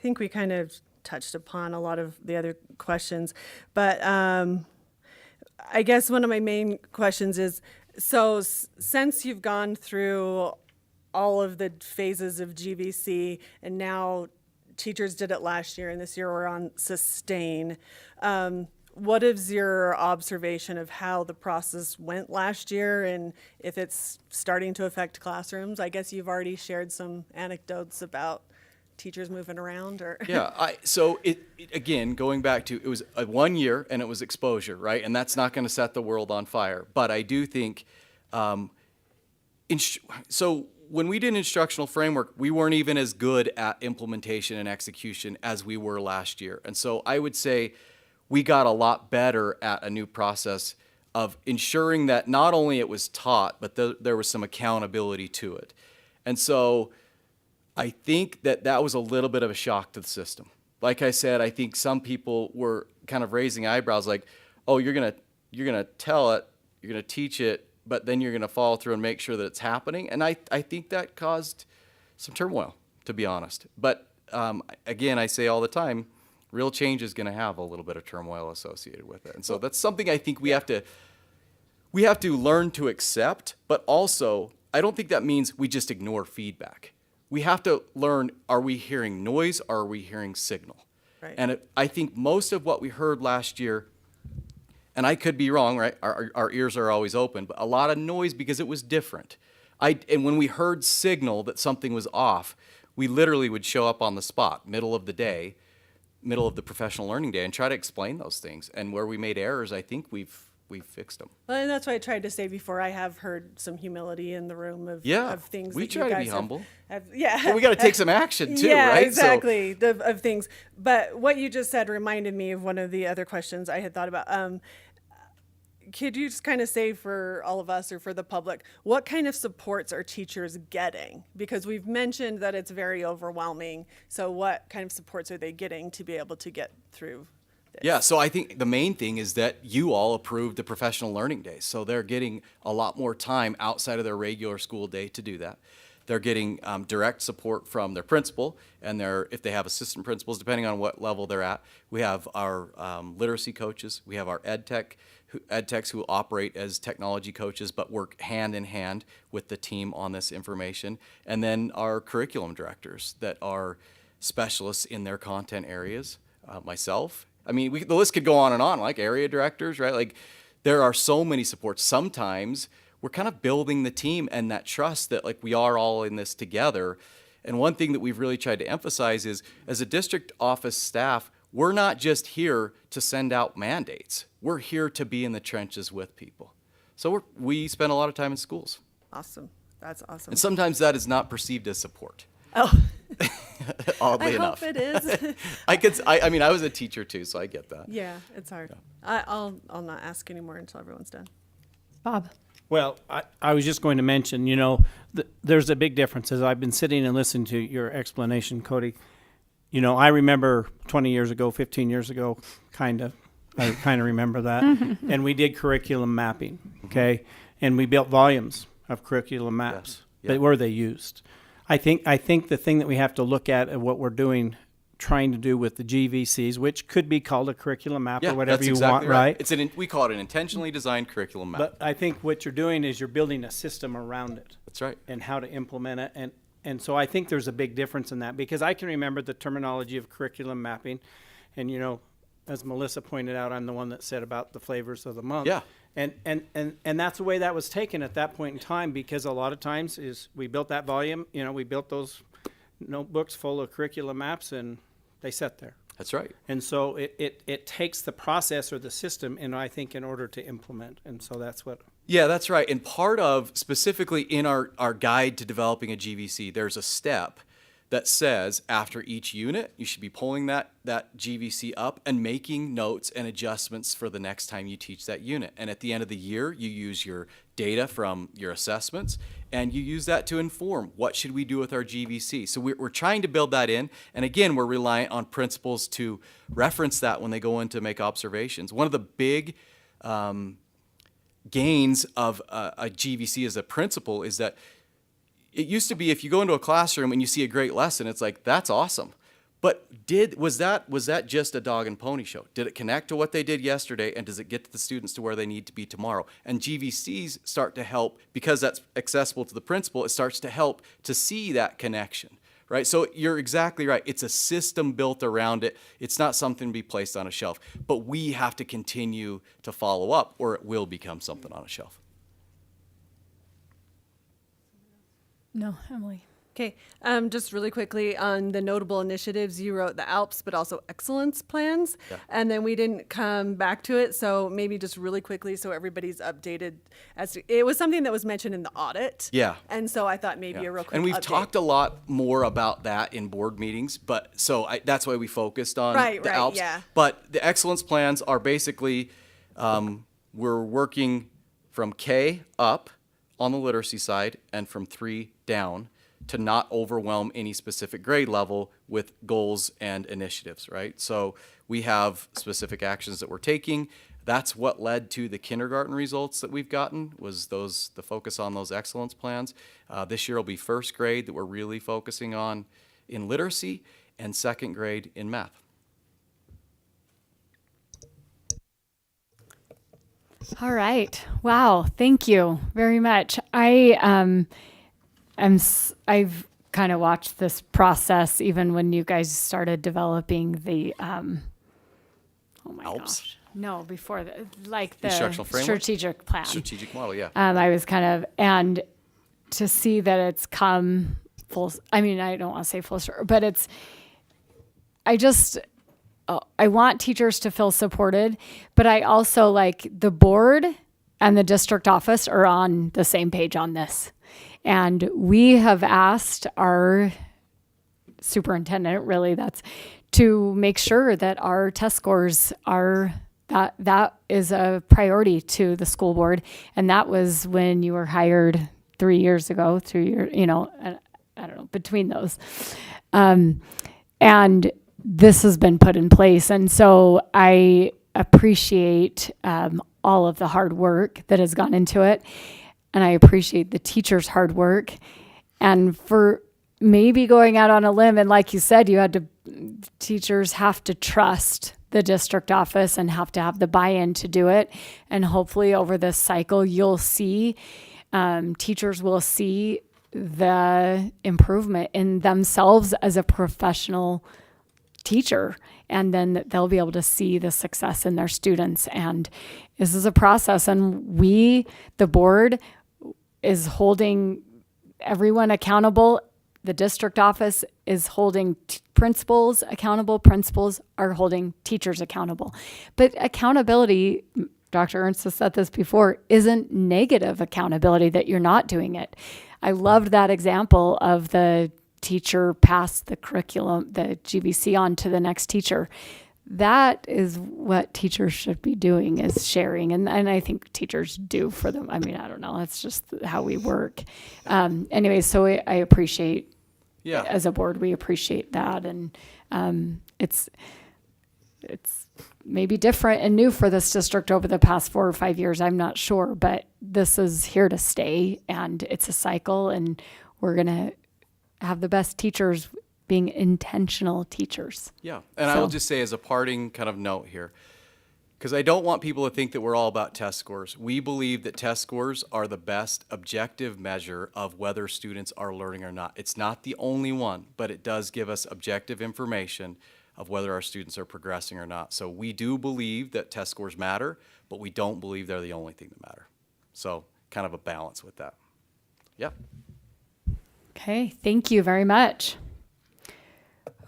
think we kind of touched upon a lot of the other questions, but I guess one of my main questions is, so since you've gone through all of the phases of GVC, and now teachers did it last year, and this year we're on sustain. What is your observation of how the process went last year, and if it's starting to affect classrooms? I guess you've already shared some anecdotes about teachers moving around, or Yeah, so it again, going back to, it was a 1 year and it was exposure, right? And that's not going to set the world on fire. But I do think, so when we did an instructional framework, we weren't even as good at implementation and execution as we were last year. And so I would say we got a lot better at a new process of ensuring that not only it was taught, but there was some accountability to it. And so I think that was a little bit of a shock to the system. Like I said, I think some people were kind of raising eyebrows like, oh, you're gonna tell it, you're gonna teach it, but then you're gonna follow through and make sure that it's happening. And I think that caused some turmoil, to be honest. But again, I say all the time, real change is gonna have a little bit of turmoil associated with it. And so that's something I think we have to learn to accept, but also I don't think that means we just ignore feedback. We have to learn, are we hearing noise or are we hearing signal? Right. And I think most of what we heard last year, and I could be wrong, right? Our ears are always open, but a lot of noise because it was different. And when we heard signal that something was off, we literally would show up on the spot, middle of the day, middle of the professional learning day, and try to explain those things. And where we made errors, I think we've we fixed them. Well, and that's what I tried to say before. I have heard some humility in the room of, Yeah, of things we that you try to guys be have- humble. yeah. But we got to take some action too, yeah, right? exactly. Of things. But what you just said reminded me of one of the other questions I had thought about. Could you just kind of say for all of us or for the public, what kind of supports are teachers getting? Because we've mentioned that it's very overwhelming. So what kind of supports are they getting to be able to get through this? Yeah, so I think the main thing is that you all approved the professional learning days. So they're getting a lot more time outside of their regular school day to do that. They're getting direct support from their principal and if they have assistant principals, depending on what level they're at. We have our literacy coaches. We have our ed techs who operate as technology coaches but work hand in hand with the team on this information. And then our curriculum directors that are specialists in their content areas, myself. I mean, the list could go on, like area directors, right? Like there are so many supports. Sometimes we're kind of building the team and that trust that like we are all in this together. And one thing that we've really tried to emphasize is as a district office staff, we're not just here to send out mandates. We're here to be in the trenches with people. So we spend a lot of time in schools. Awesome. That's awesome. And sometimes that is not perceived as support. Oh, Oddly I enough. hope it is. I mean, I was a teacher too, so I get that. Yeah, it's hard. I'll not ask anymore until everyone's done. Bob. Well, I was just going to mention, there's a big difference. As I've been sitting and listening to your explanation, Cody, I remember 20 years ago, 15 years ago, I kind of remember that. And we did curriculum mapping, okay? And we built volumes of curriculum maps. Yeah. But were they used? I think the thing that we have to look at what we're trying to do with the GVCs, which could be called a curriculum map or whatever that's you exactly want, right? It's we call it an intentionally designed curriculum map. But I think what you're doing is you're building a system around it. That's right. And how to implement it. And so I think there's a big difference in that because I can remember the terminology of curriculum mapping. And, as Melissa pointed out, I'm the one that said about the flavors of the month. Yeah. And that's the way that was taken at that point in time because a lot of times is we built that volume, we built those notebooks full of curriculum maps and they sat there. That's right. And so it takes the process or the system, I think, in order to implement. And so that's what... Yeah, that's right. And part of, specifically in our guide to developing a GVC, there's a step that says after each unit, you should be pulling that GVC up and making notes and adjustments for the next time you teach that unit. And at the end of the year, you use your data from your assessments and you use that to inform what should we do with our GVC. So we're trying to build that in. And again, we're reliant on principals to reference that when they go in to make observations. One of the big gains of a GVC as a principal is that it used to be if you go into a classroom and you see a great lesson, it's like, that's awesome. But was that just a dog and pony show? Did it connect to what they did yesterday, and does it get the students to where they need to be tomorrow? And GVCs start to help, because that's accessible to the principal, it starts to help to see that connection, right? So you're exactly right. It's a system built around it. It's not something to be placed on a shelf. But we have to continue to follow up, or it will become something on a shelf. No, Emily. Okay, just really quickly on the notable initiatives, you wrote the ALPS, but also excellence plans. Yeah. And then we didn't come back to it. So maybe just really quickly so everybody's updated. It was something that was mentioned in the audit. Yeah. And so I thought maybe a real quick And we've update. talked a lot more about that in board meetings, but that's why we focused on the ALPS. Yeah. But the excellence plans are basically, we're working from K up on the literacy side and from 3 down to not overwhelm any specific grade level with goals and initiatives, right? So we have specific actions that we're taking. That's what led to the kindergarten results that we've gotten, was the focus on those excellence plans. This year will be first grade that we're really focusing on in literacy, and second grade in math. All right. Wow. Thank you very much. I've kind of watched this process even when you guys started developing the, oh my ALPS? gosh. No, before the Instructional framework? strategic plan. Strategic model, yeah. I was and to see that it's come full, I mean, I don't want to say full circle, but I want teachers to feel supported, but I also like the board and the district office are on the same page on this. And we have asked our superintendent, really, that's to make sure that our test scores are that is a priority to the school board. And that was when you were hired 3 years ago, I don't know, between those. And this has been put in place. And so I appreciate all of the hard work that has gone into it. And I appreciate the teachers' hard work. And for maybe going out on a limb, and like you said, teachers have to trust the district office and have to have the buy-in to do it. And hopefully over this cycle, you'll see, teachers will see the improvement in themselves as a professional teacher, and then they'll be able to see the success in their students. And this is a process, and the board is holding everyone accountable. The district office is holding principals accountable. Principals are holding teachers accountable. But accountability, Dr. Ernst has said this before, isn't negative accountability that you're not doing it. I loved that example of the teacher passed the curriculum, the GBC on to the next teacher. That is what teachers should be doing, is sharing. And I think teachers do for them. I mean, I don't know. That's just how we work. Anyway, so I appreciate, as a board, we appreciate that. And it's maybe different and new for this district over the past 4 or 5 years. I'm not sure, but this is here to stay, and it's a cycle, and we're going to have the best teachers being intentional teachers. Yeah, and I will just say as a parting kind of note here, because I don't want people to think that we're all about test scores. We believe that test scores are the best objective measure of whether students are learning or not. It's not the only one, but it does give us objective information of whether our students are progressing or not. So we do believe that test scores matter, but we don't believe they're the only thing that matter. So kind of a balance with that. Yeah. Okay, thank you very much.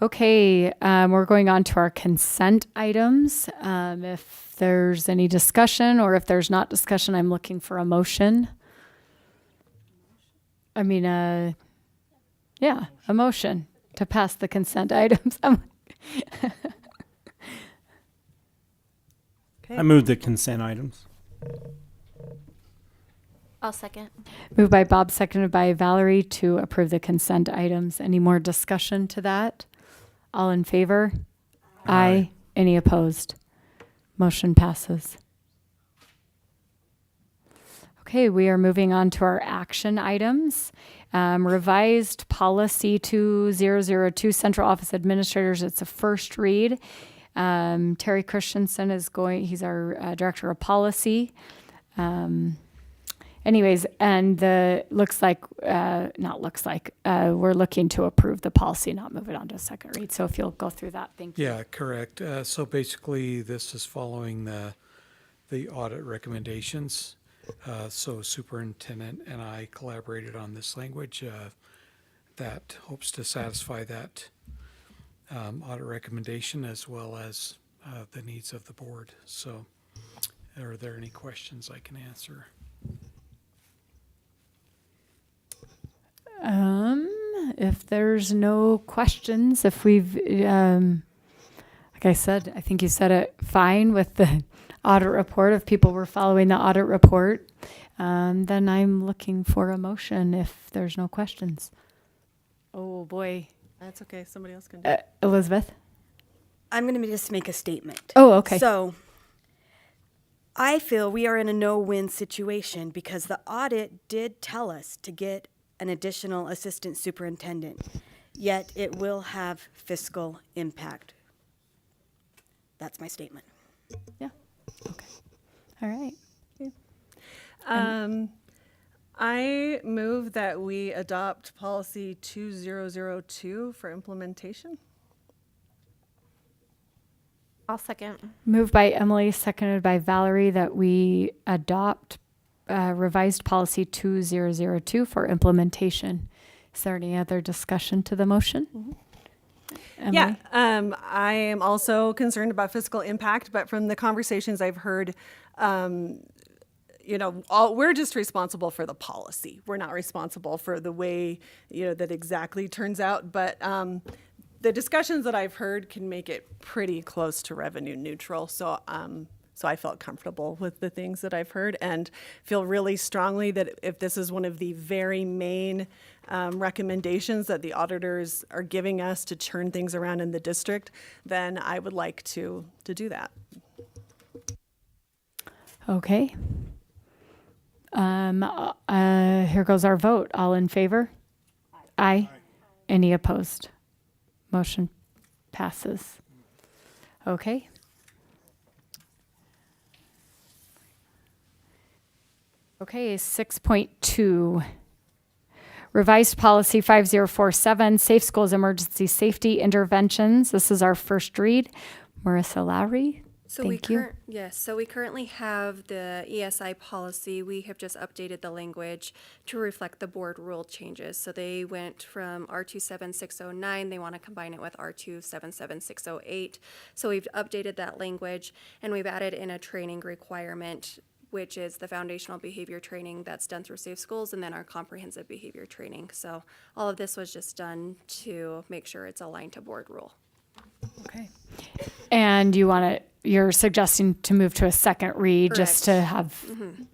Okay, we're going on to our consent items. If there's any discussion, or if there's not discussion, I'm looking for a motion. A motion to pass the consent items. I move the consent items. I'll second. Moved by Bob, seconded by Valerie to approve the consent items. Any more discussion to that? All in favor? Aye. Any opposed? Motion passes. Okay, we are moving on to our action items. Revised policy 2002, Central Office Administrators. It's a first read. Terry Christensen he's our Director of Policy. Anyways, and we're looking to approve the policy, not move it on to a second read. So if you'll go through that, thank you. Yeah, correct. So basically, this is following the audit recommendations. So superintendent and I collaborated on this language that hopes to satisfy that audit recommendation as well as the needs of the board. So are there any questions I can answer? If there's no questions, if we've, like I said, I think you said it fine with the audit report. If people were following the audit report, then I'm looking for a motion if there's no questions. Oh, boy. That's okay. Somebody else can do it. Elizabeth? I'm going to just make a statement. Oh, okay. So I feel we are in a no-win situation because the audit did tell us to get an additional assistant superintendent, yet it will have fiscal impact. That's my statement. Yeah. Okay. All right. I move that we adopt policy 2002 for implementation. I'll second. Moved by Emily, seconded by Valerie, that we adopt revised policy 2002 for implementation. Is there any other discussion to the motion? Yeah, I am also concerned about fiscal impact, but from the conversations I've heard, we're just responsible for the policy. We're not responsible for the way, that exactly turns out. But the discussions that I've heard can make it pretty close to revenue neutral. So I felt comfortable with the things that I've heard and feel really strongly that if this is one of the very main recommendations that the auditors are giving us to turn things around in the district, then I would like to do that. Okay. Here goes our vote. All in favor? Aye. Any opposed? Motion passes. Okay. Okay, 6.2. Revised Policy 5047, Safe Schools Emergency Safety Interventions. This is our first read. Marissa Lowry. So Thank you. So we currently have the ESI policy. We have just updated the language to reflect the board rule changes. So they went from R27609, they want to combine it with R277608. So we've updated that language and we've added in a training requirement, which is the foundational behavior training that's done through Safe Schools and then our comprehensive behavior training. So all of this was just done to make sure it's aligned to board rule. Okay. And you're suggesting to move to a second read just to have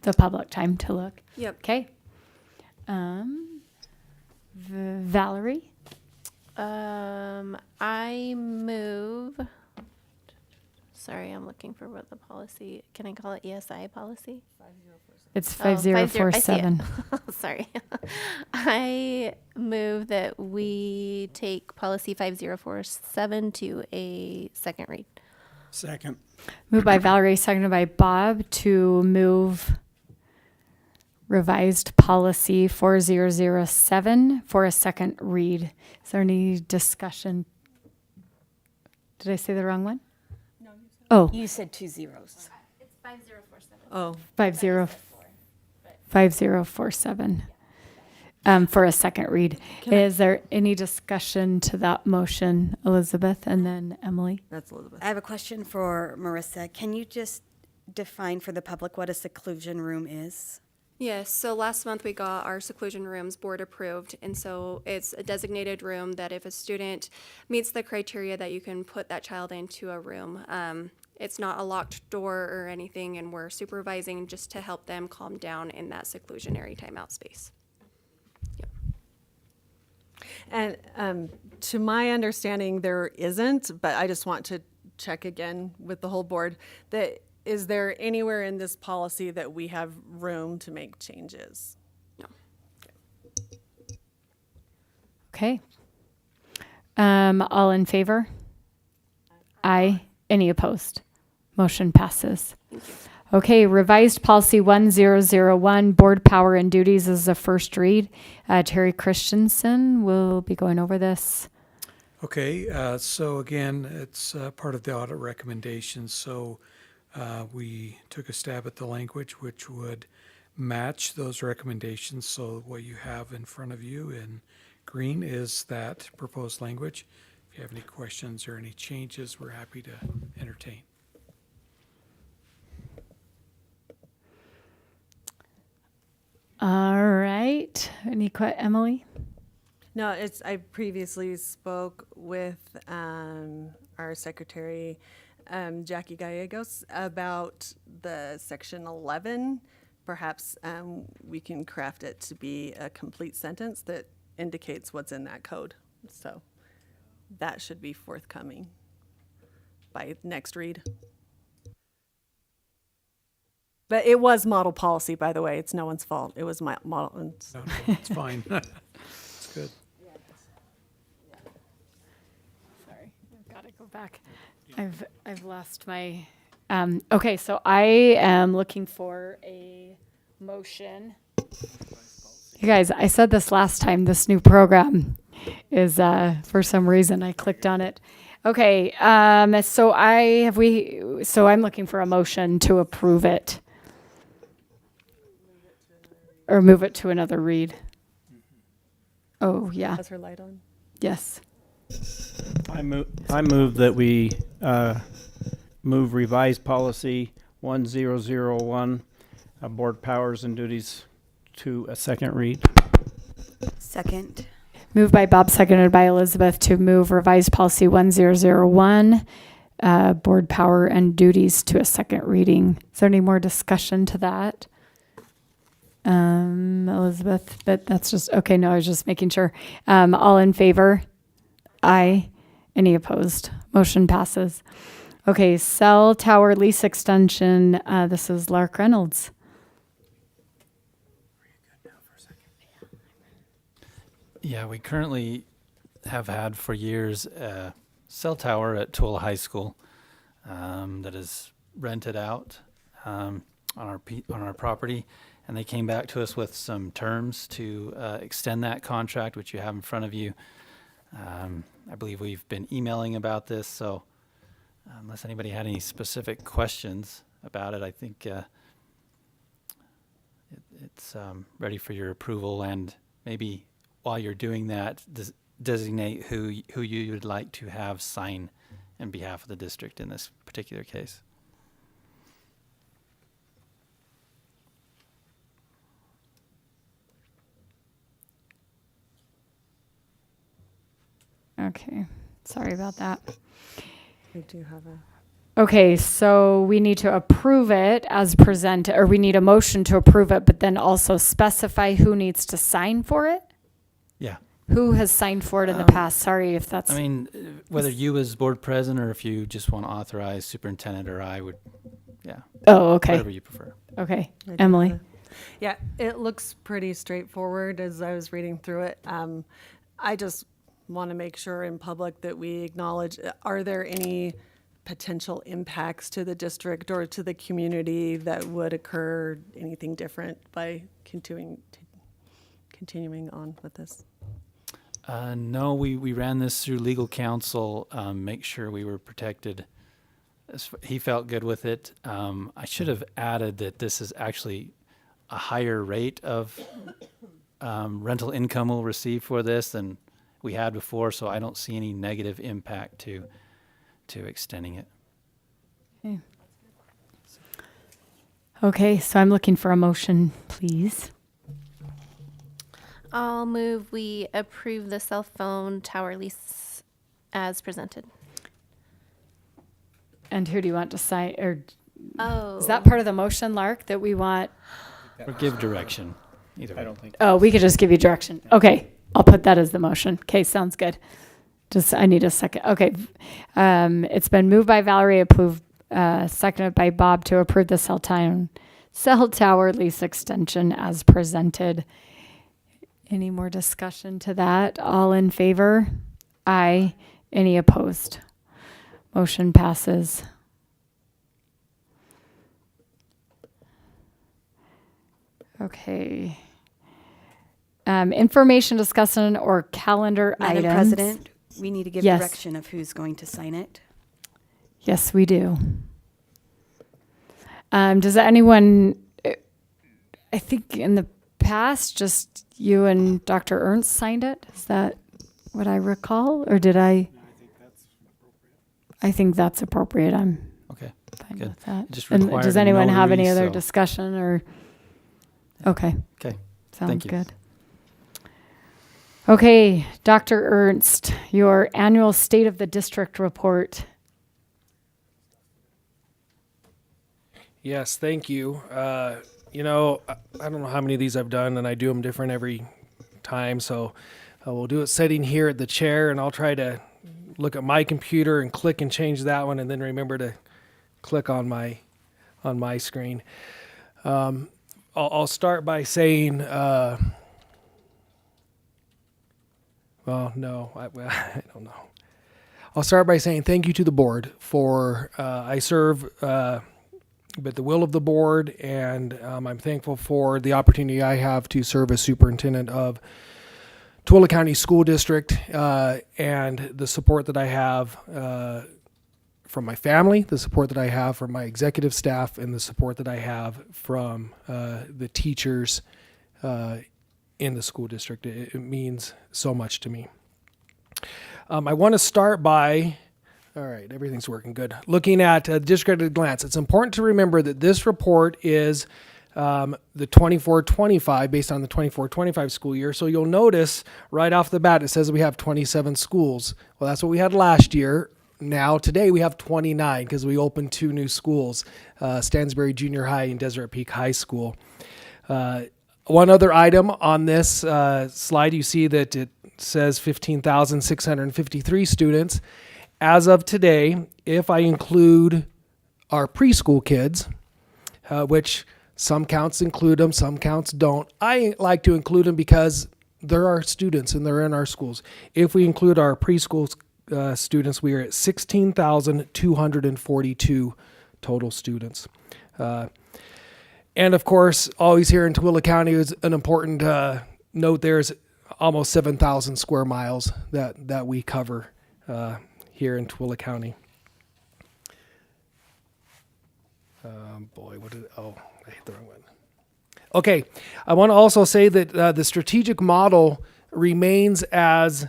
the public time to look? Yep. Okay. Valerie? I move. Sorry, I'm looking for what the policy. Can I call it ESI policy? It's 5047. Sorry. I move that we take policy 5047 to a second read. Second. Moved by Valerie, seconded by Bob to move revised policy 4007 for a second read. Is there any discussion? Did I say the wrong one? No. Oh, You said 2 zeros. It's 5047. Oh, 5047 for a second read. Is there any discussion to that motion, Elizabeth, and then Emily? that's Elizabeth. I have a question for Marissa. Can you just define for the public what a seclusion room is? Yes, so last month we got our seclusion rooms board approved, and so it's a designated room that if a student meets the criteria that you can put that child into a room. It's not a locked door or anything, and we're supervising just to help them calm down in that seclusionary timeout space. And to my understanding, there isn't, but I just want to check again with the whole board, that is there anywhere in this policy that we have room to make changes? No. Okay. All in favor? Aye. Any opposed? Motion passes. Okay, revised policy 1001, board power and duties is the first read. Terry Christensen will be going over this. Okay, so again, it's part of the audit recommendations. So we took a stab at the language which would match those recommendations. So what you have in front of you in green is that proposed language. If you have any questions or any changes, we're happy to entertain. All right. Emily? No, I previously spoke with our secretary, Jackie Gallegos, about the section 11. Perhaps we can craft it to be a complete sentence that indicates what's in that code. So that should be forthcoming by next read. But it was model policy, by the way. It's no one's fault. It was my model. No, it's fine. It's good. Sorry, I've got to go back. I've lost my. Okay, so I am looking for a motion. You guys, I said this last time. This new program is for some reason I clicked on it. Okay, so I'm looking for a motion to approve it. Or move it to another read. Oh, yeah. Has her light on? Yes. I move that we move revised policy 1001, board powers and duties, to a second read. Second. Moved by Bob, seconded by Elizabeth to move revised policy 1001, board power and duties, to a second reading. Is there any more discussion to that? Elizabeth, but that's just, okay, no, I was just making sure. All in favor? Aye. Any opposed? Motion passes. Okay, cell tower lease extension. This is Lark Reynolds. Yeah, we currently have had for years a cell tower at Tooele High School that is rented out on our property, and they came back to us with some terms to extend that contract, which you have in front of you. I believe we've been emailing about this, so unless anybody had any specific questions about it, I think it's ready for your approval, and maybe while you're doing that, designate who you would like to have sign in behalf of the district in this particular case. Okay, sorry about that. We do have a. Okay, so we need to approve it as presented, or we need a motion to approve it, but then also specify who needs to sign for it? Yeah. Who has signed for it in the past? Sorry if that's. I mean, whether you as board president or if you just want to authorize superintendent or I would, yeah. Oh, okay. Whatever you prefer. Okay, I do Emily. have a- Yeah, it looks pretty straightforward as I was reading through it. I just want to make sure in public that we acknowledge, are there any potential impacts to the district or to the community that would occur, anything different by continuing on with this? No, we ran this through legal counsel, make sure we were protected. He felt good with it. I should have added that this is actually a higher rate of rental income we'll receive for this than we had before, so I don't see any negative impact to extending it. Okay. Okay, so I'm looking for a motion, please. I'll move we approve the cell phone tower lease as presented. And who do you want to sign, or Oh. is that part of the motion, Lark, that we want? Or give direction, either way. I don't think. Oh, we could just give you direction. Okay, I'll put that as the motion. Okay, sounds good. I need a second. Okay, it's been moved by Valerie, approved, seconded by Bob to approve the cell tower lease extension as presented. Any more discussion to that? All in favor? Aye. Any opposed? Motion passes. Okay. Information discussion or calendar Madam items. President, we need to give Yes. direction of who's going to sign it. Yes, we do. Does anyone, I think in the past, just you and Dr. Ernst signed it? Is that what I recall? Or did I? I think that's appropriate. I'm Okay. fine Good. with that. Just And required does a anyone have notary, any other so- discussion or? Okay, Okay. sounds Thank you. good. Okay, Dr. Ernst, your annual State of the District report. Yes, thank you. You know, I don't know how many of these I've done, and I do them different every time. So we'll do it sitting here at the chair, and I'll try to look at my computer and click and change that one, and then remember to click on my screen. I'll start by saying, well, no, I don't know. I'll start by saying thank you to the board for I serve. But the will of the board, and I'm thankful for the opportunity I have to serve as superintendent of Tooele County School District, and the support that I have from my family, the support that I have from my executive staff, and the support that I have from the teachers in the school district. It means so much to me. I want to start by, all right, everything's working good. Looking at district at a glance, it's important to remember that this report is the 24-25, based on the 24-25 school year. So you'll notice right off the bat, it says we have 27 schools. Well, that's what we had last year. Now, today we have 29 because we opened 2 new schools, Stansbury Junior High and Desert Peak High School. One other item on this slide, you see that it says 15,653 students. As of today, if I include our preschool kids, which some counts include them, some counts don't. I like to include them because they're our students and they're in our schools. If we include our preschool students, we are at 16,242 total students. And of course, always here in Tooele County is an important note. There's almost 7,000 square miles that we cover here in Tooele County. I hit the wrong one. Okay, I want to also say that the strategic model remains as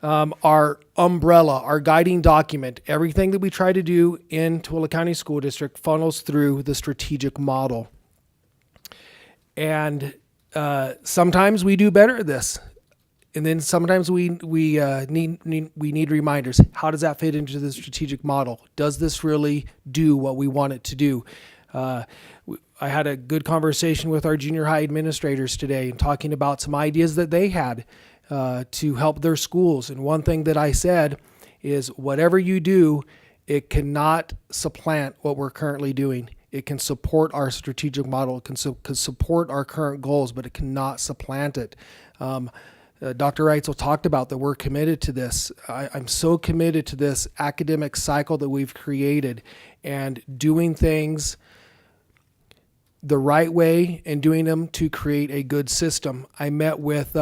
our umbrella, our guiding document. Everything that we try to do in Tooele County School District funnels through the strategic model. And sometimes we do better at this. And then sometimes we need reminders. How does that fit into the strategic model? Does this really do what we want it to do? I had a good conversation with our junior high administrators today and talking about some ideas that they had to help their schools. And one thing that I said is whatever you do, it cannot supplant what we're currently doing. It can support our strategic model, it can support our current goals, but it cannot supplant it. Dr. Reitzel talked about that we're committed to this. I'm so committed to this academic cycle that we've created and doing things the right way and doing them to create a good system. I met with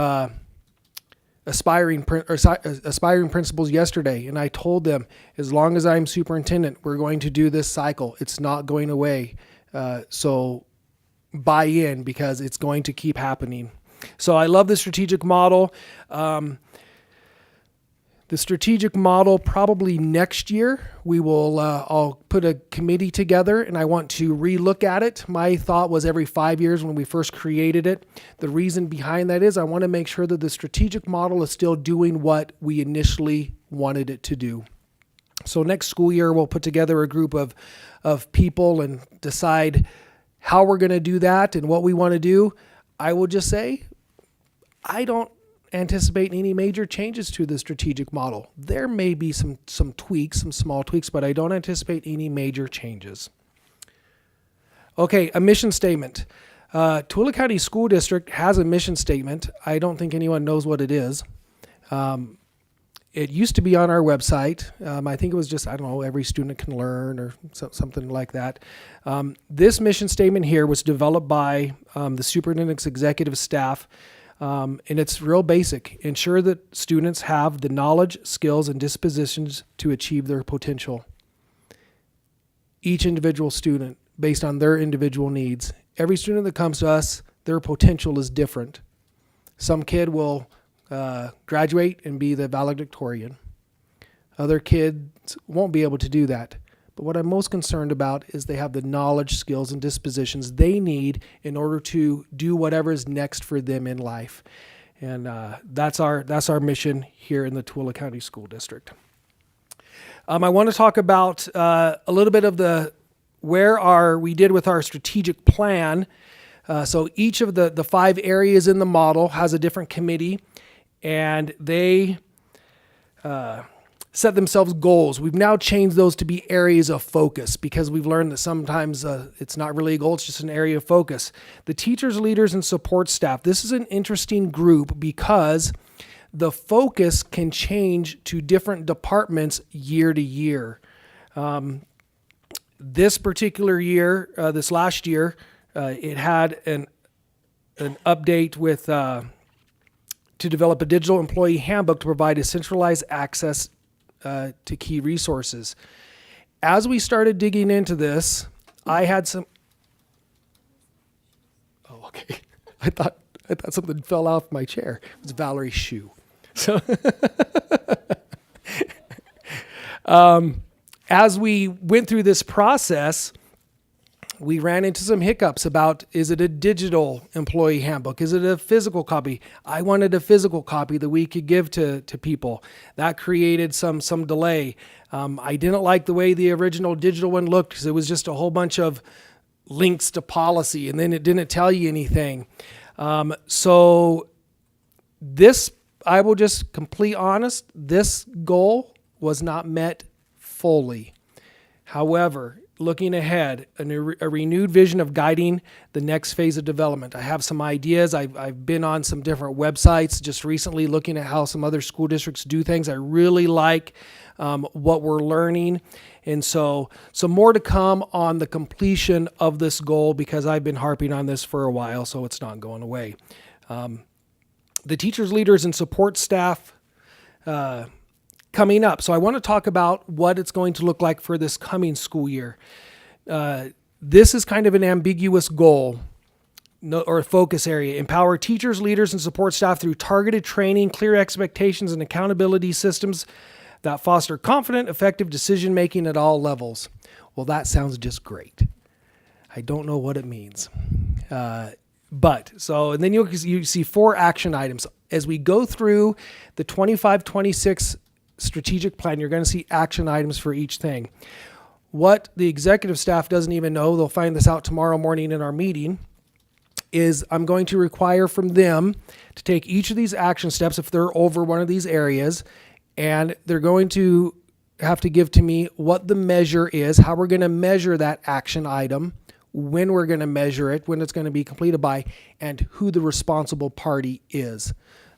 aspiring principals yesterday, and I told them, as long as I'm superintendent, we're going to do this cycle. It's not going away. So buy in because it's going to keep happening. So I love the strategic model. The strategic model, probably next year, we will, I'll put a committee together and I want to relook at it. My thought was every 5 years when we first created it. The reason behind that is I want to make sure that the strategic model is still doing what we initially wanted it to do. So next school year, we'll put together a group of people and decide how we're going to do that and what we want to do. I will just say, I don't anticipate any major changes to the strategic model. There may be some tweaks, some small tweaks, but I don't anticipate any major changes. Okay, a mission statement. Tooele County School District has a mission statement. I don't think anyone knows what it is. It used to be on our website. I think it was just, every student can learn or something like that. This mission statement here was developed by the superintendent's executive staff. And it's real basic. Ensure that students have the knowledge, skills, and dispositions to achieve their potential. Each individual student, based on their individual needs. Every student that comes to us, their potential is different. Some kid will graduate and be the valedictorian. Other kids won't be able to do that. But what I'm most concerned about is they have the knowledge, skills, and dispositions they need in order to do whatever is next for them in life. And that's our mission here in the Tooele County School District. I want to talk about a little bit of we did with our strategic plan. So each of the 5 areas in the model has a different committee, and they set themselves goals. We've now changed those to be areas of focus because we've learned that sometimes it's not really a goal, it's just an area of focus. The teachers, leaders, and support staff. This is an interesting group because the focus can change to different departments year to year. This particular year, this last year, it had an update with to develop a digital employee handbook to provide a centralized access to key resources. As we started digging into this, I had some. Oh, okay. I thought something fell off my chair. It was Valerie's shoe. So, As we went through this process, we ran into some hiccups about, is it a digital employee handbook? Is it a physical copy? I wanted a physical copy that we could give to people. That created some delay. I didn't like the way the original digital one looked because it was just a whole bunch of links to policy and then it didn't tell you anything. So this, I will just complete honest, this goal was not met fully. However, looking ahead, a renewed vision of guiding the next phase of development. I have some ideas. I've been on some different websites just recently looking at how some other school districts do things. I really like what we're learning. And so more to come on the completion of this goal because I've been harping on this for a while, so it's not going away. The teachers, leaders, and support staff coming up. So I want to talk about what it's going to look like for this coming school year. This is kind of an ambiguous goal or a focus area. Empower teachers, leaders, and support staff through targeted training, clear expectations, and accountability systems that foster confident, effective decision-making at all levels. Well, that sounds just great. I don't know what it means. And then you see 4 action items. As we go through the 25-26 strategic plan, you're going to see action items for each thing. What the executive staff doesn't even know, they'll find this out tomorrow morning in our meeting, is I'm going to require from them to take each of these action steps if they're over one of these areas, and they're going to have to give to me what the measure is, how we're going to measure that action item, when we're going to measure it, when it's going to be completed by, and who the responsible party is.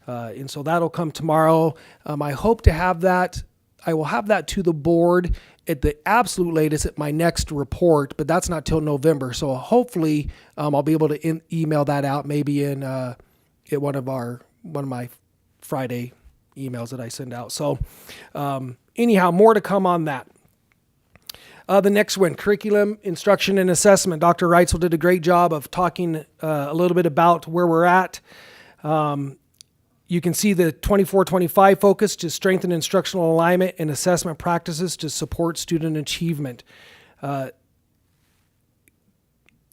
And so that'll come tomorrow. I hope to have that. I will have that to the board at the absolute latest at my next report, but that's not till November. So hopefully I'll be able to email that out maybe in at one of my Friday emails that I send out. So anyhow, more to come on that. The next one, curriculum, instruction, and assessment. Dr. Reitzel did a great job of talking a little bit about where we're at. You can see the 24-25 focus to strengthen instructional alignment and assessment practices to support student achievement.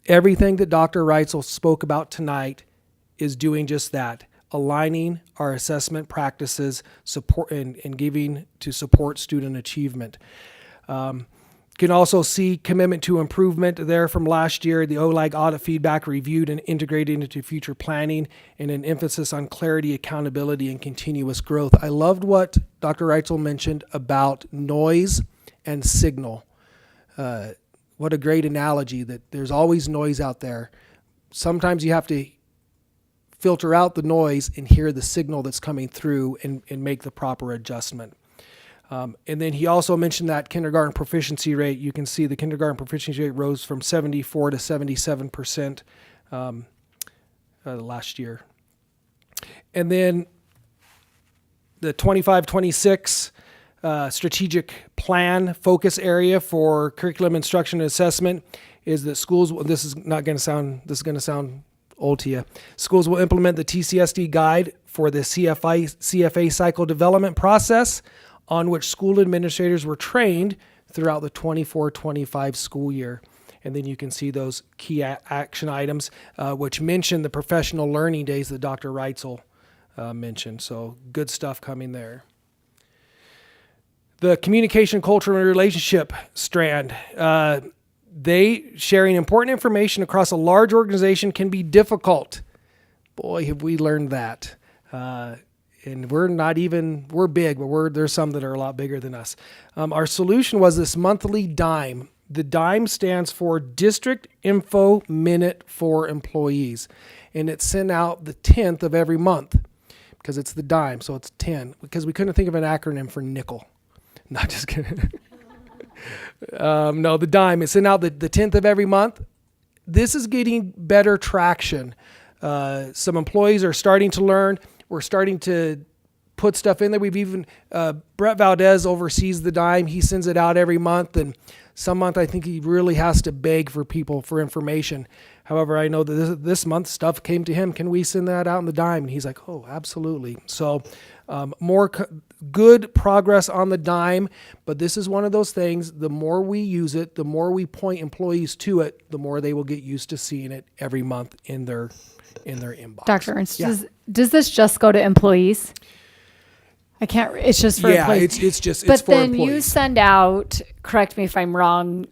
Everything that Dr. Reitzel spoke about tonight is doing just that, aligning our assessment practices support and giving to support student achievement. You can also see commitment to improvement there from last year, the OLAG audit feedback reviewed and integrated into future planning, and an emphasis on clarity, accountability, and continuous growth. I loved what Dr. Reitzel mentioned about noise and signal. What a great analogy that there's always noise out there. Sometimes you have to filter out the noise and hear the signal that's coming through and make the proper adjustment. And then he also mentioned that kindergarten proficiency rate. You can see the kindergarten proficiency rate rose from 74 to 77% last year. And then the 25-26 strategic plan focus area for curriculum instruction and assessment is that schools, this is going to sound old to you. Schools will implement the TCSD guide for the CFA cycle development process on which school administrators were trained throughout the 24-25 school year. And then you can see those key action items, which mention the professional learning days that Dr. Reitzel mentioned. So good stuff coming there. The communication, culture, and relationship strand. They sharing important information across a large organization can be difficult. Boy, have we learned that. And we're big, but there's some that are a lot bigger than us. Our solution was this monthly DIME. The DIME stands for District Info Minute for Employees. And it's sent out the 10th of every month because it's the DIME, so it's 10. Because we couldn't think of an acronym for nickel. Not just kidding. No, the DIME. It's sent out the 10th of every month. This is getting better traction. Some employees are starting to learn. We're starting to put stuff in there. We've even, Brett Valdez oversees the DIME. He sends it out every month. And some month I think he really has to beg for people for information. However, I know that this month stuff came to him. Can we send that out in the DIME? And he's like, oh, absolutely. So good progress on the dime, but this is one of those things, the more we use it, the more we point employees to it, the more they will get used to seeing it every month in their inbox. Dr. Ernst, Yeah. does this just go to employees? I can't, it's just for employees. It's But for then employees. you send out, correct me if I'm wrong,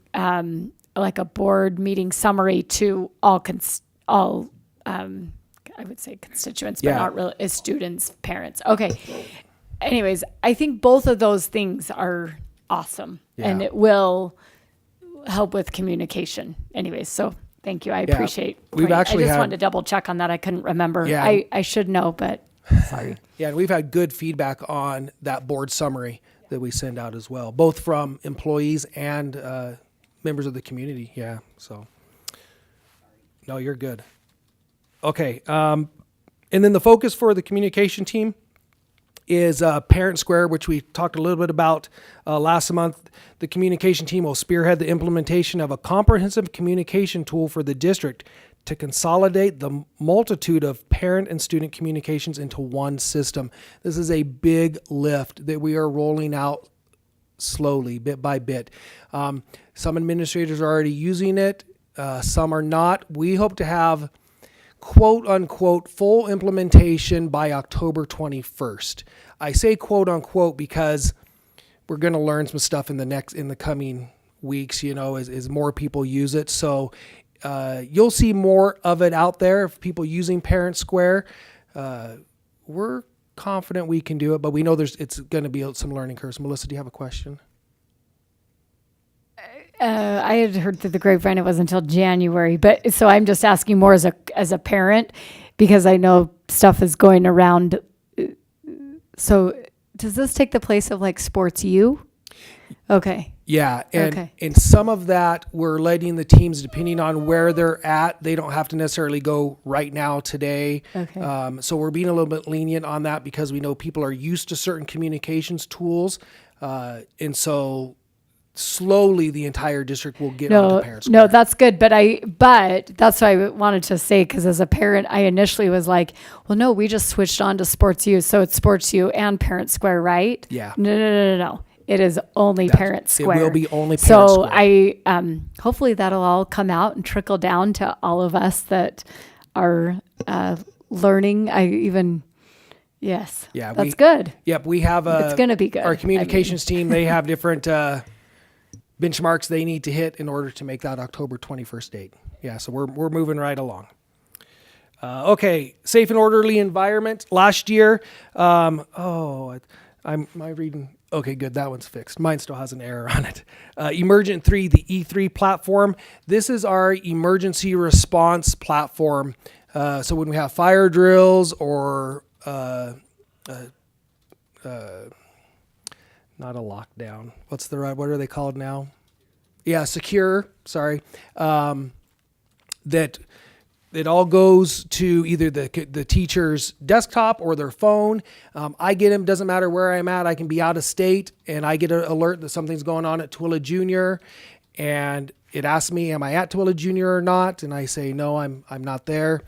like a board meeting summary to all I would say constituents, but Yeah. not really, as students, parents. Okay. Anyways, I think both of those things are awesome, and Yeah. it will help with communication. Anyways, so thank you. I appreciate. We've pointing- actually I just had- wanted to double check on that. I couldn't remember. Yeah. I should know, but sorry. Yeah, and we've had good feedback on that board summary that we send out as well, both from employees and members of the community. Yeah, so no, you're good. Okay, and then the focus for the communication team is Parent Square, which we talked a little bit about last month. The communication team will spearhead the implementation of a comprehensive communication tool for the district to consolidate the multitude of parent and student communications into one system. This is a big lift that we are rolling out slowly, bit by bit. Some administrators are already using it. Some are not. We hope to have quote unquote full implementation by October 21st. I say quote unquote because we're going to learn some stuff in the coming weeks, as more people use it. So you'll see more of it out there of people using Parent Square. We're confident we can do it, but we know it's going to be some learning curves. Melissa, do you have a question? I had heard through the grapevine it was until January, but so I'm just asking more as a parent because I know stuff is going around. So does this take the place of like Sports U? Okay. Yeah, and Okay. and some of that we're letting the teams, depending on where they're at, they don't have to necessarily go right now today. Okay. So we're being a little bit lenient on that because we know people are used to certain communications tools, and so slowly the entire district will get onto Parent Square. No, that's good. But that's what I wanted to say, because as a parent, I initially was like, well, no, we just switched on to Sports U. So it's Sports U and Parent Square, right? Yeah. No. It is only Parent Square. It will be only Parent So Square. I hopefully that'll all come out and trickle down to all of us that are learning. Yes. Yeah, that's good. Yep, we have It's gonna be good. Our communications team, they have different benchmarks they need to hit in order to make that October 21st date. Yeah, so we're moving right along. Okay, safe and orderly environment. Last year, am I reading? Okay, good. That one's fixed. Mine still has an error on it. Emergent 3, the E3 platform. This is our emergency response platform. So when we have fire drills or not a lockdown. What are they called now? Yeah, secure. Sorry. That it all goes to either the teacher's desktop or their phone. I get them. Doesn't matter where I'm at. I can be out of state, and I get an alert that something's going on at Twilla Junior, and it asks me, "Am I at Twilla Junior or not?" And I say, "No, I'm not there."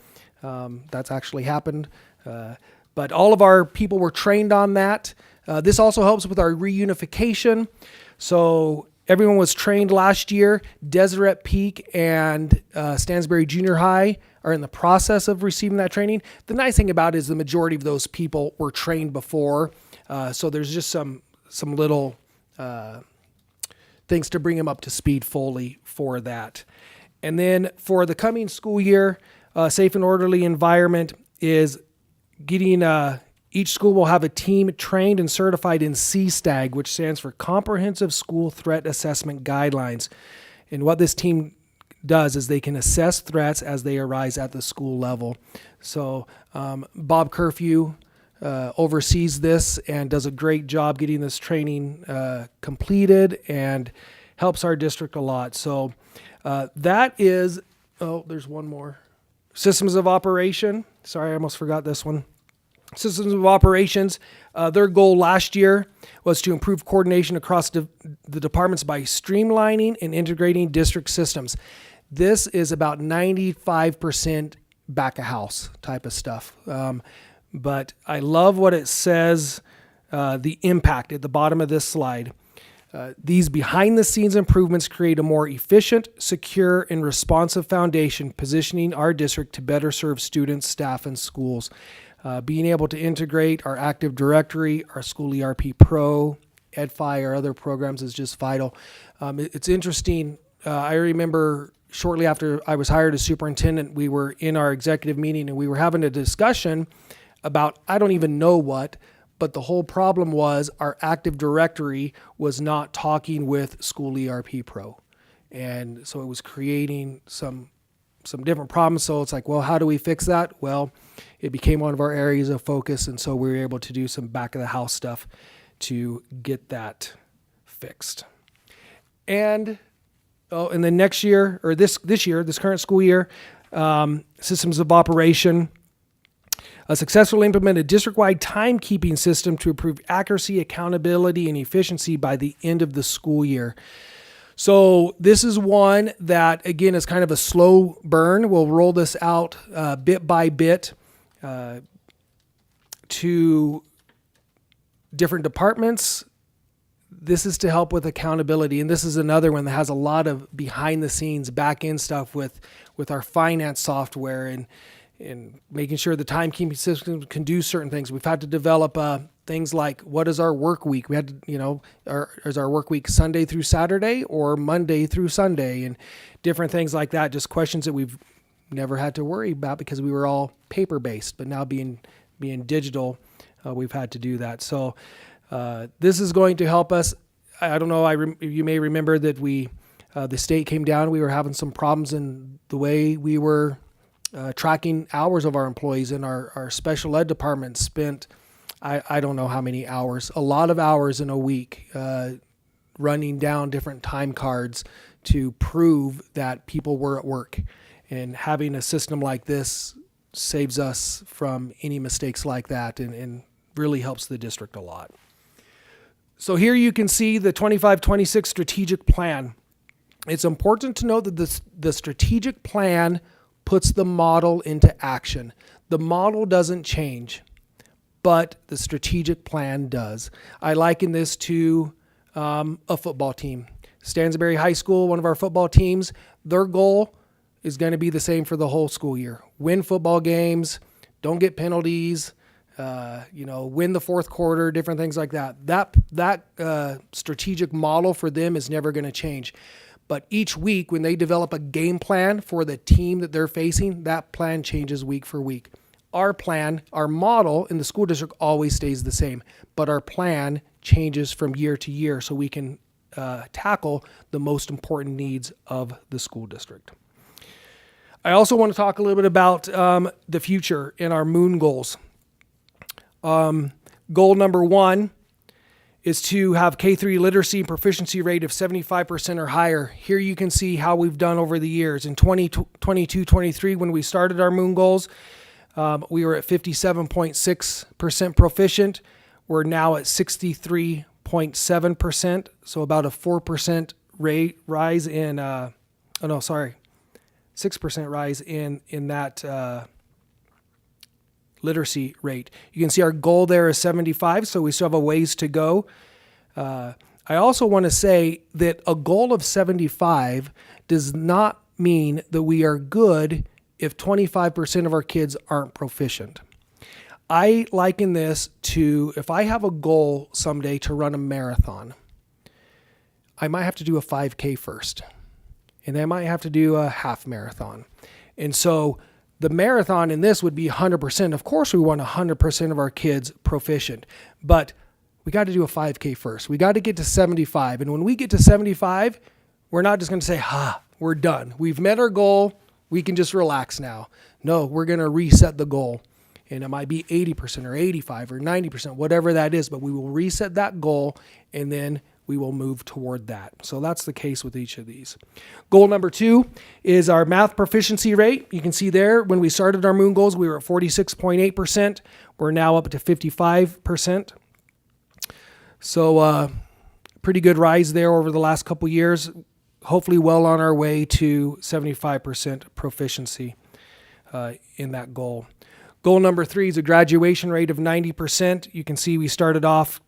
That's actually happened. But all of our people were trained on that. This also helps with our reunification. So everyone was trained last year. Deseret Peak and Stansbury Junior High are in the process of receiving that training. The nice thing about it is the majority of those people were trained before. So there's just some little things to bring them up to speed fully for that. And then for the coming school year, safe and orderly environment is getting each school will have a team trained and certified in CSTAG, which stands for Comprehensive School Threat Assessment Guidelines. And what this team does is they can assess threats as they arise at the school level. So Bob Curfew oversees this and does a great job getting this training completed and helps our district a lot. So that is, there's one more. Systems of operation. Sorry, I almost forgot this one. Systems of operations, their goal last year was to improve coordination across the departments by streamlining and integrating district systems. This is about 95% back of house type of stuff. But I love what it says the impact at the bottom of this slide. These behind-the-scenes improvements create a more efficient, secure, and responsive foundation, positioning our district to better serve students, staff, and schools. Being able to integrate our Active Directory, our School ERP Pro, EdFi, our other programs is just vital. It's interesting. I remember shortly after I was hired as superintendent, we were in our executive meeting and we were having a discussion about, I don't even know what, but the whole problem was our Active Directory was not talking with School ERP Pro. And so it was creating some different problems. So it's like, well, how do we fix that? Well, it became one of our areas of focus. And so we were able to do some back of the house stuff to get that fixed. And then next year, or this current school year, systems of operation, a successfully implemented district-wide timekeeping system to improve accuracy, accountability, and efficiency by the end of the school year. So this is one that, again, is kind of a slow burn. We'll roll this out bit by bit to different departments. This is to help with accountability. And this is another one that has a lot of behind-the-scenes, back-end stuff with our finance software and making sure the timekeeping system can do certain things. We've had to develop things like, what is our work week? We had to, is our work week Sunday through Saturday or Monday through Sunday, and different things like that. Just questions that we've never had to worry about because we were all paper-based, but now being digital, we've had to do that. So this is going to help us. I don't know, you may remember that the state came down. We were having some problems in the way we were tracking hours of our employees, and our special ed department spent, I don't know how many hours, a lot of hours in a week running down different time cards to prove that people were at work. And having a system like this saves us from any mistakes like that and really helps the district a lot. So here you can see the 25-26 strategic plan. It's important to note that the strategic plan puts the model into action. The model doesn't change, but the strategic plan does. I liken this to a football team. Stansbury High School, one of our football teams, their goal is going to be the same for the whole school year. Win football games, don't get penalties, win the fourth quarter, different things like that. That strategic model for them is never going to change. But each week when they develop a game plan for the team that they're facing, that plan changes week for week. Our plan, our model in the school district always stays the same, but our plan changes from year to year so we can tackle the most important needs of the school district. I also want to talk a little bit about the future and our moon goals. Goal number 1 is to have K-3 literacy and proficiency rate of 75% or higher. Here you can see how we've done over the years. In 2022-23, when we started our moon goals, we were at 57.6% proficient. We're now at 63.7%, so about a 4% rise in, 6% rise in that literacy rate. You can see our goal there is 75, so we still have a ways to go. I also want to say that a goal of 75 does not mean that we are good if 25% of our kids aren't proficient. I liken this to, if I have a goal someday to run a marathon, I might have to do a 5K first, and then I might have to do a half marathon. And so the marathon in this would be 100%. Of course, we want 100% of our kids proficient, but we got to do a 5K first. We got to get to 75. And when we get to 75, we're not just going to say, we're done. We've met our goal. We can just relax now. No, we're going to reset the goal. And it might be 80% or 85 or 90%, whatever that is, but we will reset that goal and then we will move toward that. So that's the case with each of these. Goal number 2 is our math proficiency rate. You can see there when we started our moon goals, we were at 46.8%. We're now up to 55%. So pretty good rise there over the last couple years. Hopefully well on our way to 75% proficiency in that goal. Goal number 3 is a graduation rate of 90%. You can see we started off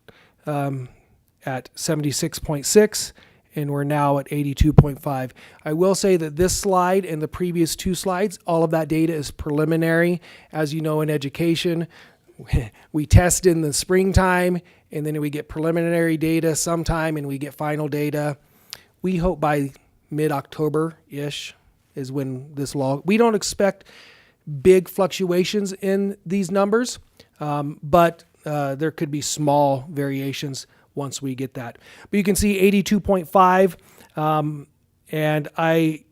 at 76.6, and we're now at 82.5. I will say that this slide and the previous 2 slides, all of that data is preliminary. As you know, in education, we test in the springtime, and then we get preliminary data sometime, and we get final data. We hope by mid-October-ish is when this log. We don't expect big fluctuations in these numbers, but there could be small variations once we get that. But you can see 82.5, and I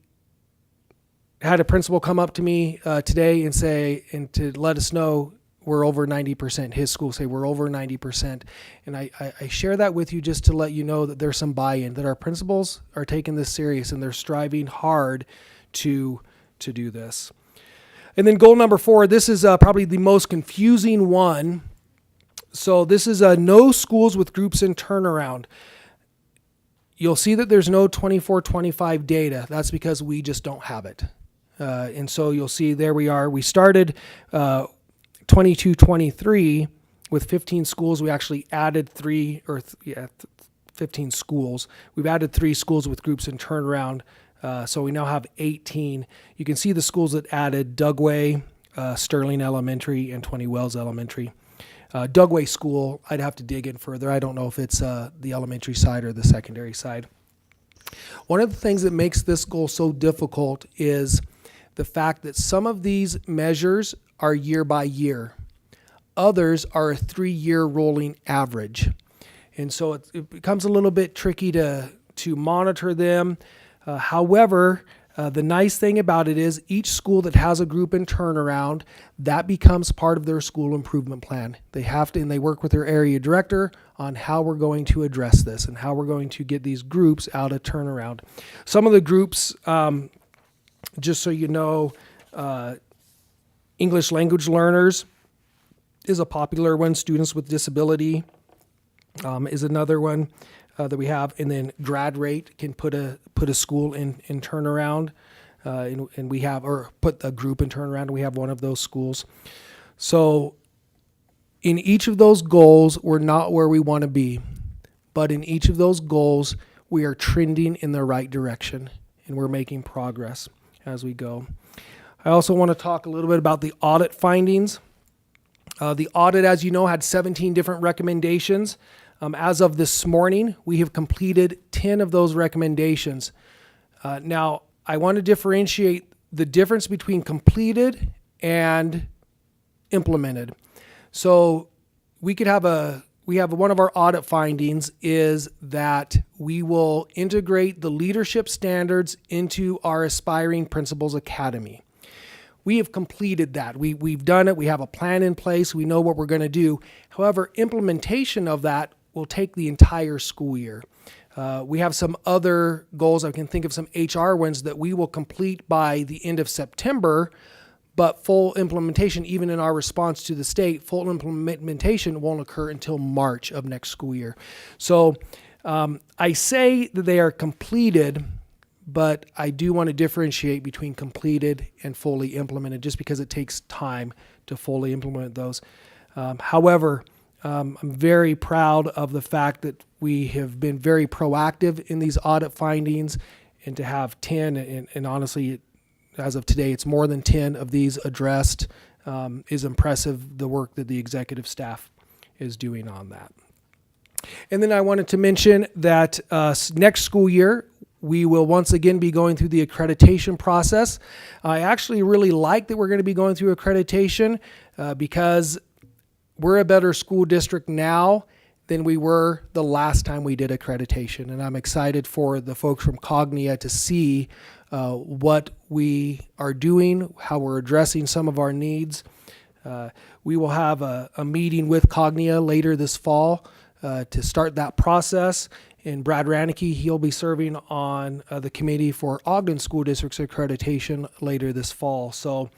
had a principal come up to me today and say, and to let us know we're over 90%. His school say we're over 90%. And I share that with you just to let you know that there's some buy-in, that our principals are taking this serious and they're striving hard to do this. And then goal number 4, this is probably the most confusing one. So this is no schools with groups in turnaround. You'll see that there's no 24-25 data. That's because we just don't have it. And so you'll see there we are. We started 22-23 with 15 schools. We actually added 15 schools. We've added 3 schools with groups in turnaround. So we now have 18. You can see the schools that added: Dugway, Sterling Elementary, and 20 Wells Elementary. Dugway School, I'd have to dig in further. I don't know if it's the elementary side or the secondary side. One of the things that makes this goal so difficult is the fact that some of these measures are year by year. Others are a 3-year rolling average. And so it becomes a little bit tricky to monitor them. However, the nice thing about it is each school that has a group in turnaround, that becomes part of their school improvement plan. They have to, and they work with their area director on how we're going to address this and how we're going to get these groups out of turnaround. Some of the groups, just so you know, English language learners is a popular one. Students with disability is another one that we have, and then grad rate can put a school in turnaround, and we have, or put a group in turnaround, and we have one of those schools. So in each of those goals, we're not where we want to be, but in each of those goals, we are trending in the right direction, and we're making progress as we go. I also want to talk a little bit about the audit findings. The audit, as you know, had 17 different recommendations. As of this morning, we have completed 10 of those recommendations. Now, I want to differentiate the difference between completed and implemented. So we have one of our audit findings is that we will integrate the leadership standards into our Aspiring Principals Academy. We have completed that. We've done it. We have a plan in place. We know what we're going to do. However, implementation of that will take the entire school year. We have some other goals. I can think of some HR ones that we will complete by the end of September, but full implementation, even in our response to the state, full implementation won't occur until March of next school year. So I say that they are completed, but I do want to differentiate between completed and fully implemented just because it takes time to fully implement those. However, I'm very proud of the fact that we have been very proactive in these audit findings, and to have 10, and honestly, as of today, it's more than 10 of these addressed, is impressive, the work that the executive staff is doing on that. And then I wanted to mention that next school year, we will once again be going through the accreditation process. I actually really like that we're going to be going through accreditation because we're a better school district now than we were the last time we did accreditation. And I'm excited for the folks from Cognia to see what we are doing, how we're addressing some of our needs. We will have a meeting with Cognia later this fall to start that process. And Brad Ranicky, he'll be serving on the committee for Ogden School District's accreditation later this fall. So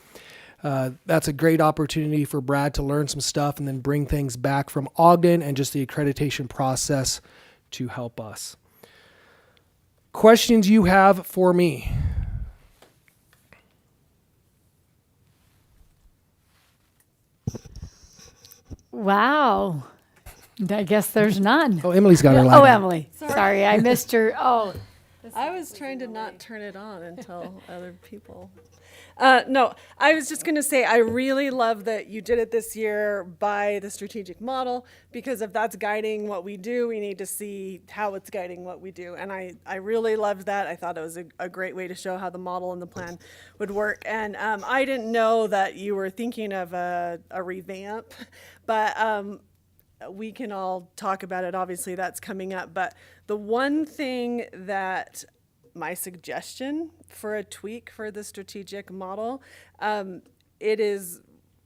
that's a great opportunity for Brad to learn some stuff and then bring things back from Ogden and just the accreditation process to help us. Questions you have for me? Wow. I guess there's none. Oh, Emily's got her light Oh, on. Emily. Sorry, I missed your. Oh, I was trying to not turn it on until other people. No, I was just going to say, I really love that you did it this year by the strategic model, because if that's guiding what we do, we need to see how it's guiding what we do. And I really loved that. I thought it was a great way to show how the model and the plan would work. And I didn't know that you were thinking of a revamp, but we can all talk about it. Obviously, that's coming up. But the one thing that my suggestion for a tweak for the strategic model, it is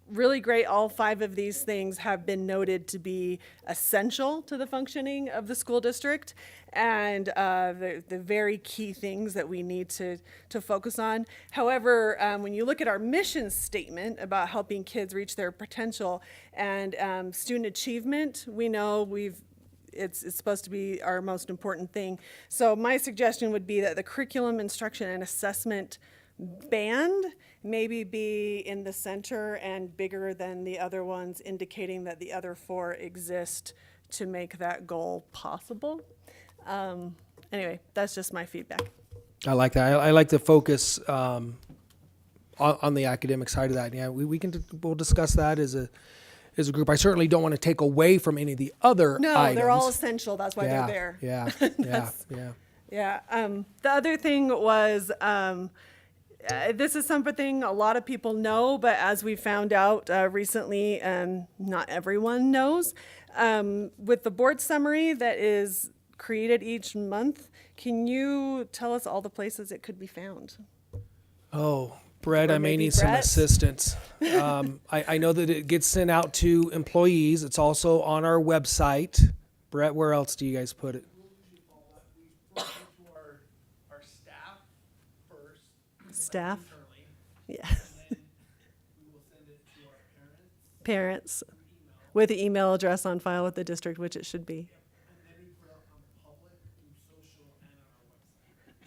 really great. All 5 of these things have been noted to be essential to the functioning of the school district, and the very key things that we need to focus on. However, when you look at our mission statement about helping kids reach their potential and student achievement, we know it's supposed to be our most important thing. So my suggestion would be that the curriculum, instruction, and assessment band maybe be in the center and bigger than the other ones, indicating that the other 4 exist to make that goal possible. Anyway, that's just my feedback. I like that. I like the focus on the academic side of that. Yeah, we'll discuss that as a group. I certainly don't want to take away from any of the other No, items. they're all essential. That's why they're there. Yeah. Yeah. The other thing was, this is something a lot of people know, but as we found out recently, not everyone knows. With the board summary that is created each month, can you tell us all the places it could be found? Oh, Brett, Or I may maybe need some Brett? assistance. I know that it gets sent out to employees. It's also on our website. Brett, where else do you guys put it? Our staff first. Staff? Yeah. We will send it to our parents. Parents, with the email address on file with the district, which it should be.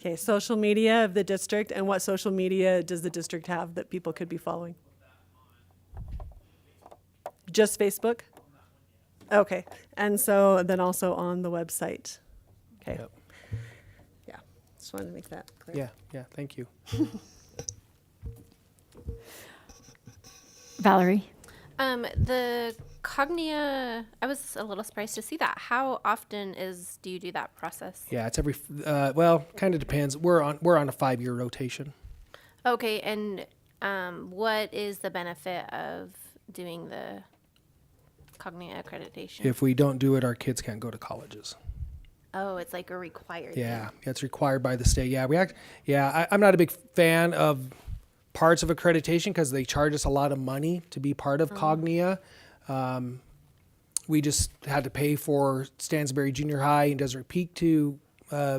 Okay, social media of the district, and what social media does the district have that people could be following? Just Facebook? Okay, and so then also on the website. Okay. Yep. Yeah, just wanted to make that clear. Yeah, thank you. Valerie. The Cognia, I was a little surprised to see that. How often do you do that process? Yeah, it's every, well, kind of depends. We're on a 5-year rotation. Okay, and what is the benefit of doing the Cognia accreditation? If we don't do it, our kids can't go to colleges. Oh, it's like a required Yeah, thing. it's required by the state. Yeah, I'm not a big fan of parts of accreditation because they charge us a lot of money to be part of Cognia. We just had to pay for Stansbury Junior High and Desert Peak to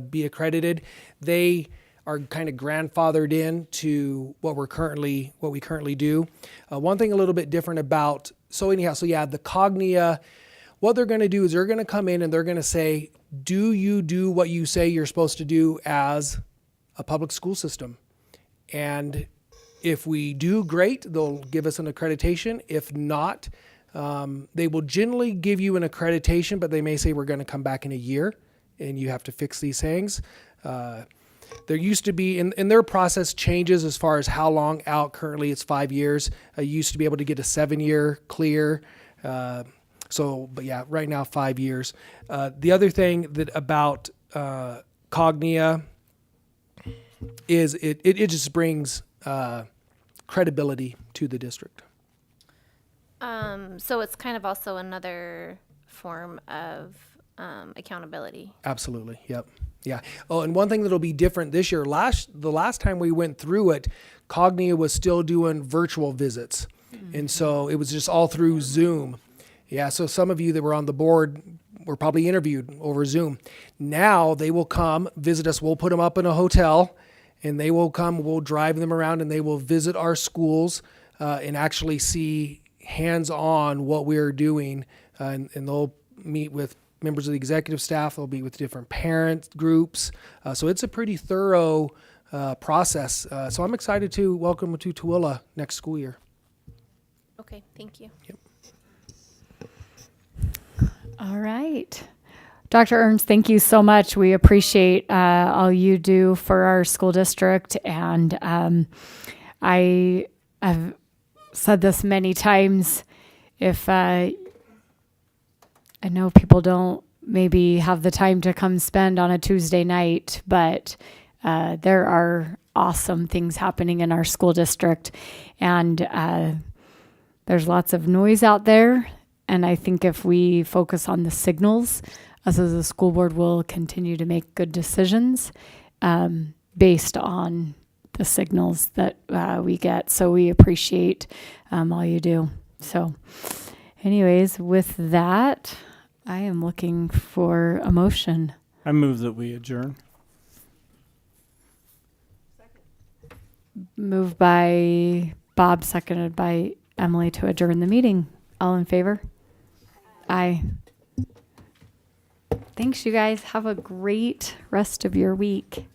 be accredited. They are kind of grandfathered in to what we currently do. One thing a little bit different about, the Cognia, what they're going to do is they're going to come in and they're going to say, do you do what you say you're supposed to do as a public school system? And if we do, great, they'll give us an accreditation. If not, they will generally give you an accreditation, but they may say we're going to come back in a year and you have to fix these things. There used to be, in their process changes as far as how long out. Currently it's 5 years. You used to be able to get a 7-year clear. But yeah, right now 5 years. The other thing that about Cognia is it just brings credibility to the district. So it's kind of also another form of accountability. Absolutely. Yep. Yeah. Oh, and one thing that'll be different this year, the last time we went through it, Cognia was still doing virtual visits. And so it was just all through Zoom. Yeah. So some of you that were on the board were probably interviewed over Zoom. Now they will come visit us. We'll put them up in a hotel and they will come, we'll drive them around and they will visit our schools and actually see hands-on what we're doing. And they'll meet with members of the executive staff. They'll meet with different parent groups. So it's a pretty thorough process. So I'm excited to welcome to Tooele next school year. Okay, thank you. Yep. All right. Dr. Ernst, thank you so much. We appreciate all you do for our school district. And I have said this many times. If I know people don't maybe have the time to come spend on a Tuesday night, but there are awesome things happening in our school district. And there's lots of noise out there. And I think if we focus on the signals, us as a school board will continue to make good decisions based on the signals that we get. So we appreciate all you do. So anyways, with that, I am looking for a motion. I move that we adjourn. Moved by Bob, seconded by Emily to adjourn the meeting. All in favor? Aye. Thanks, you guys. Have a great rest of your week.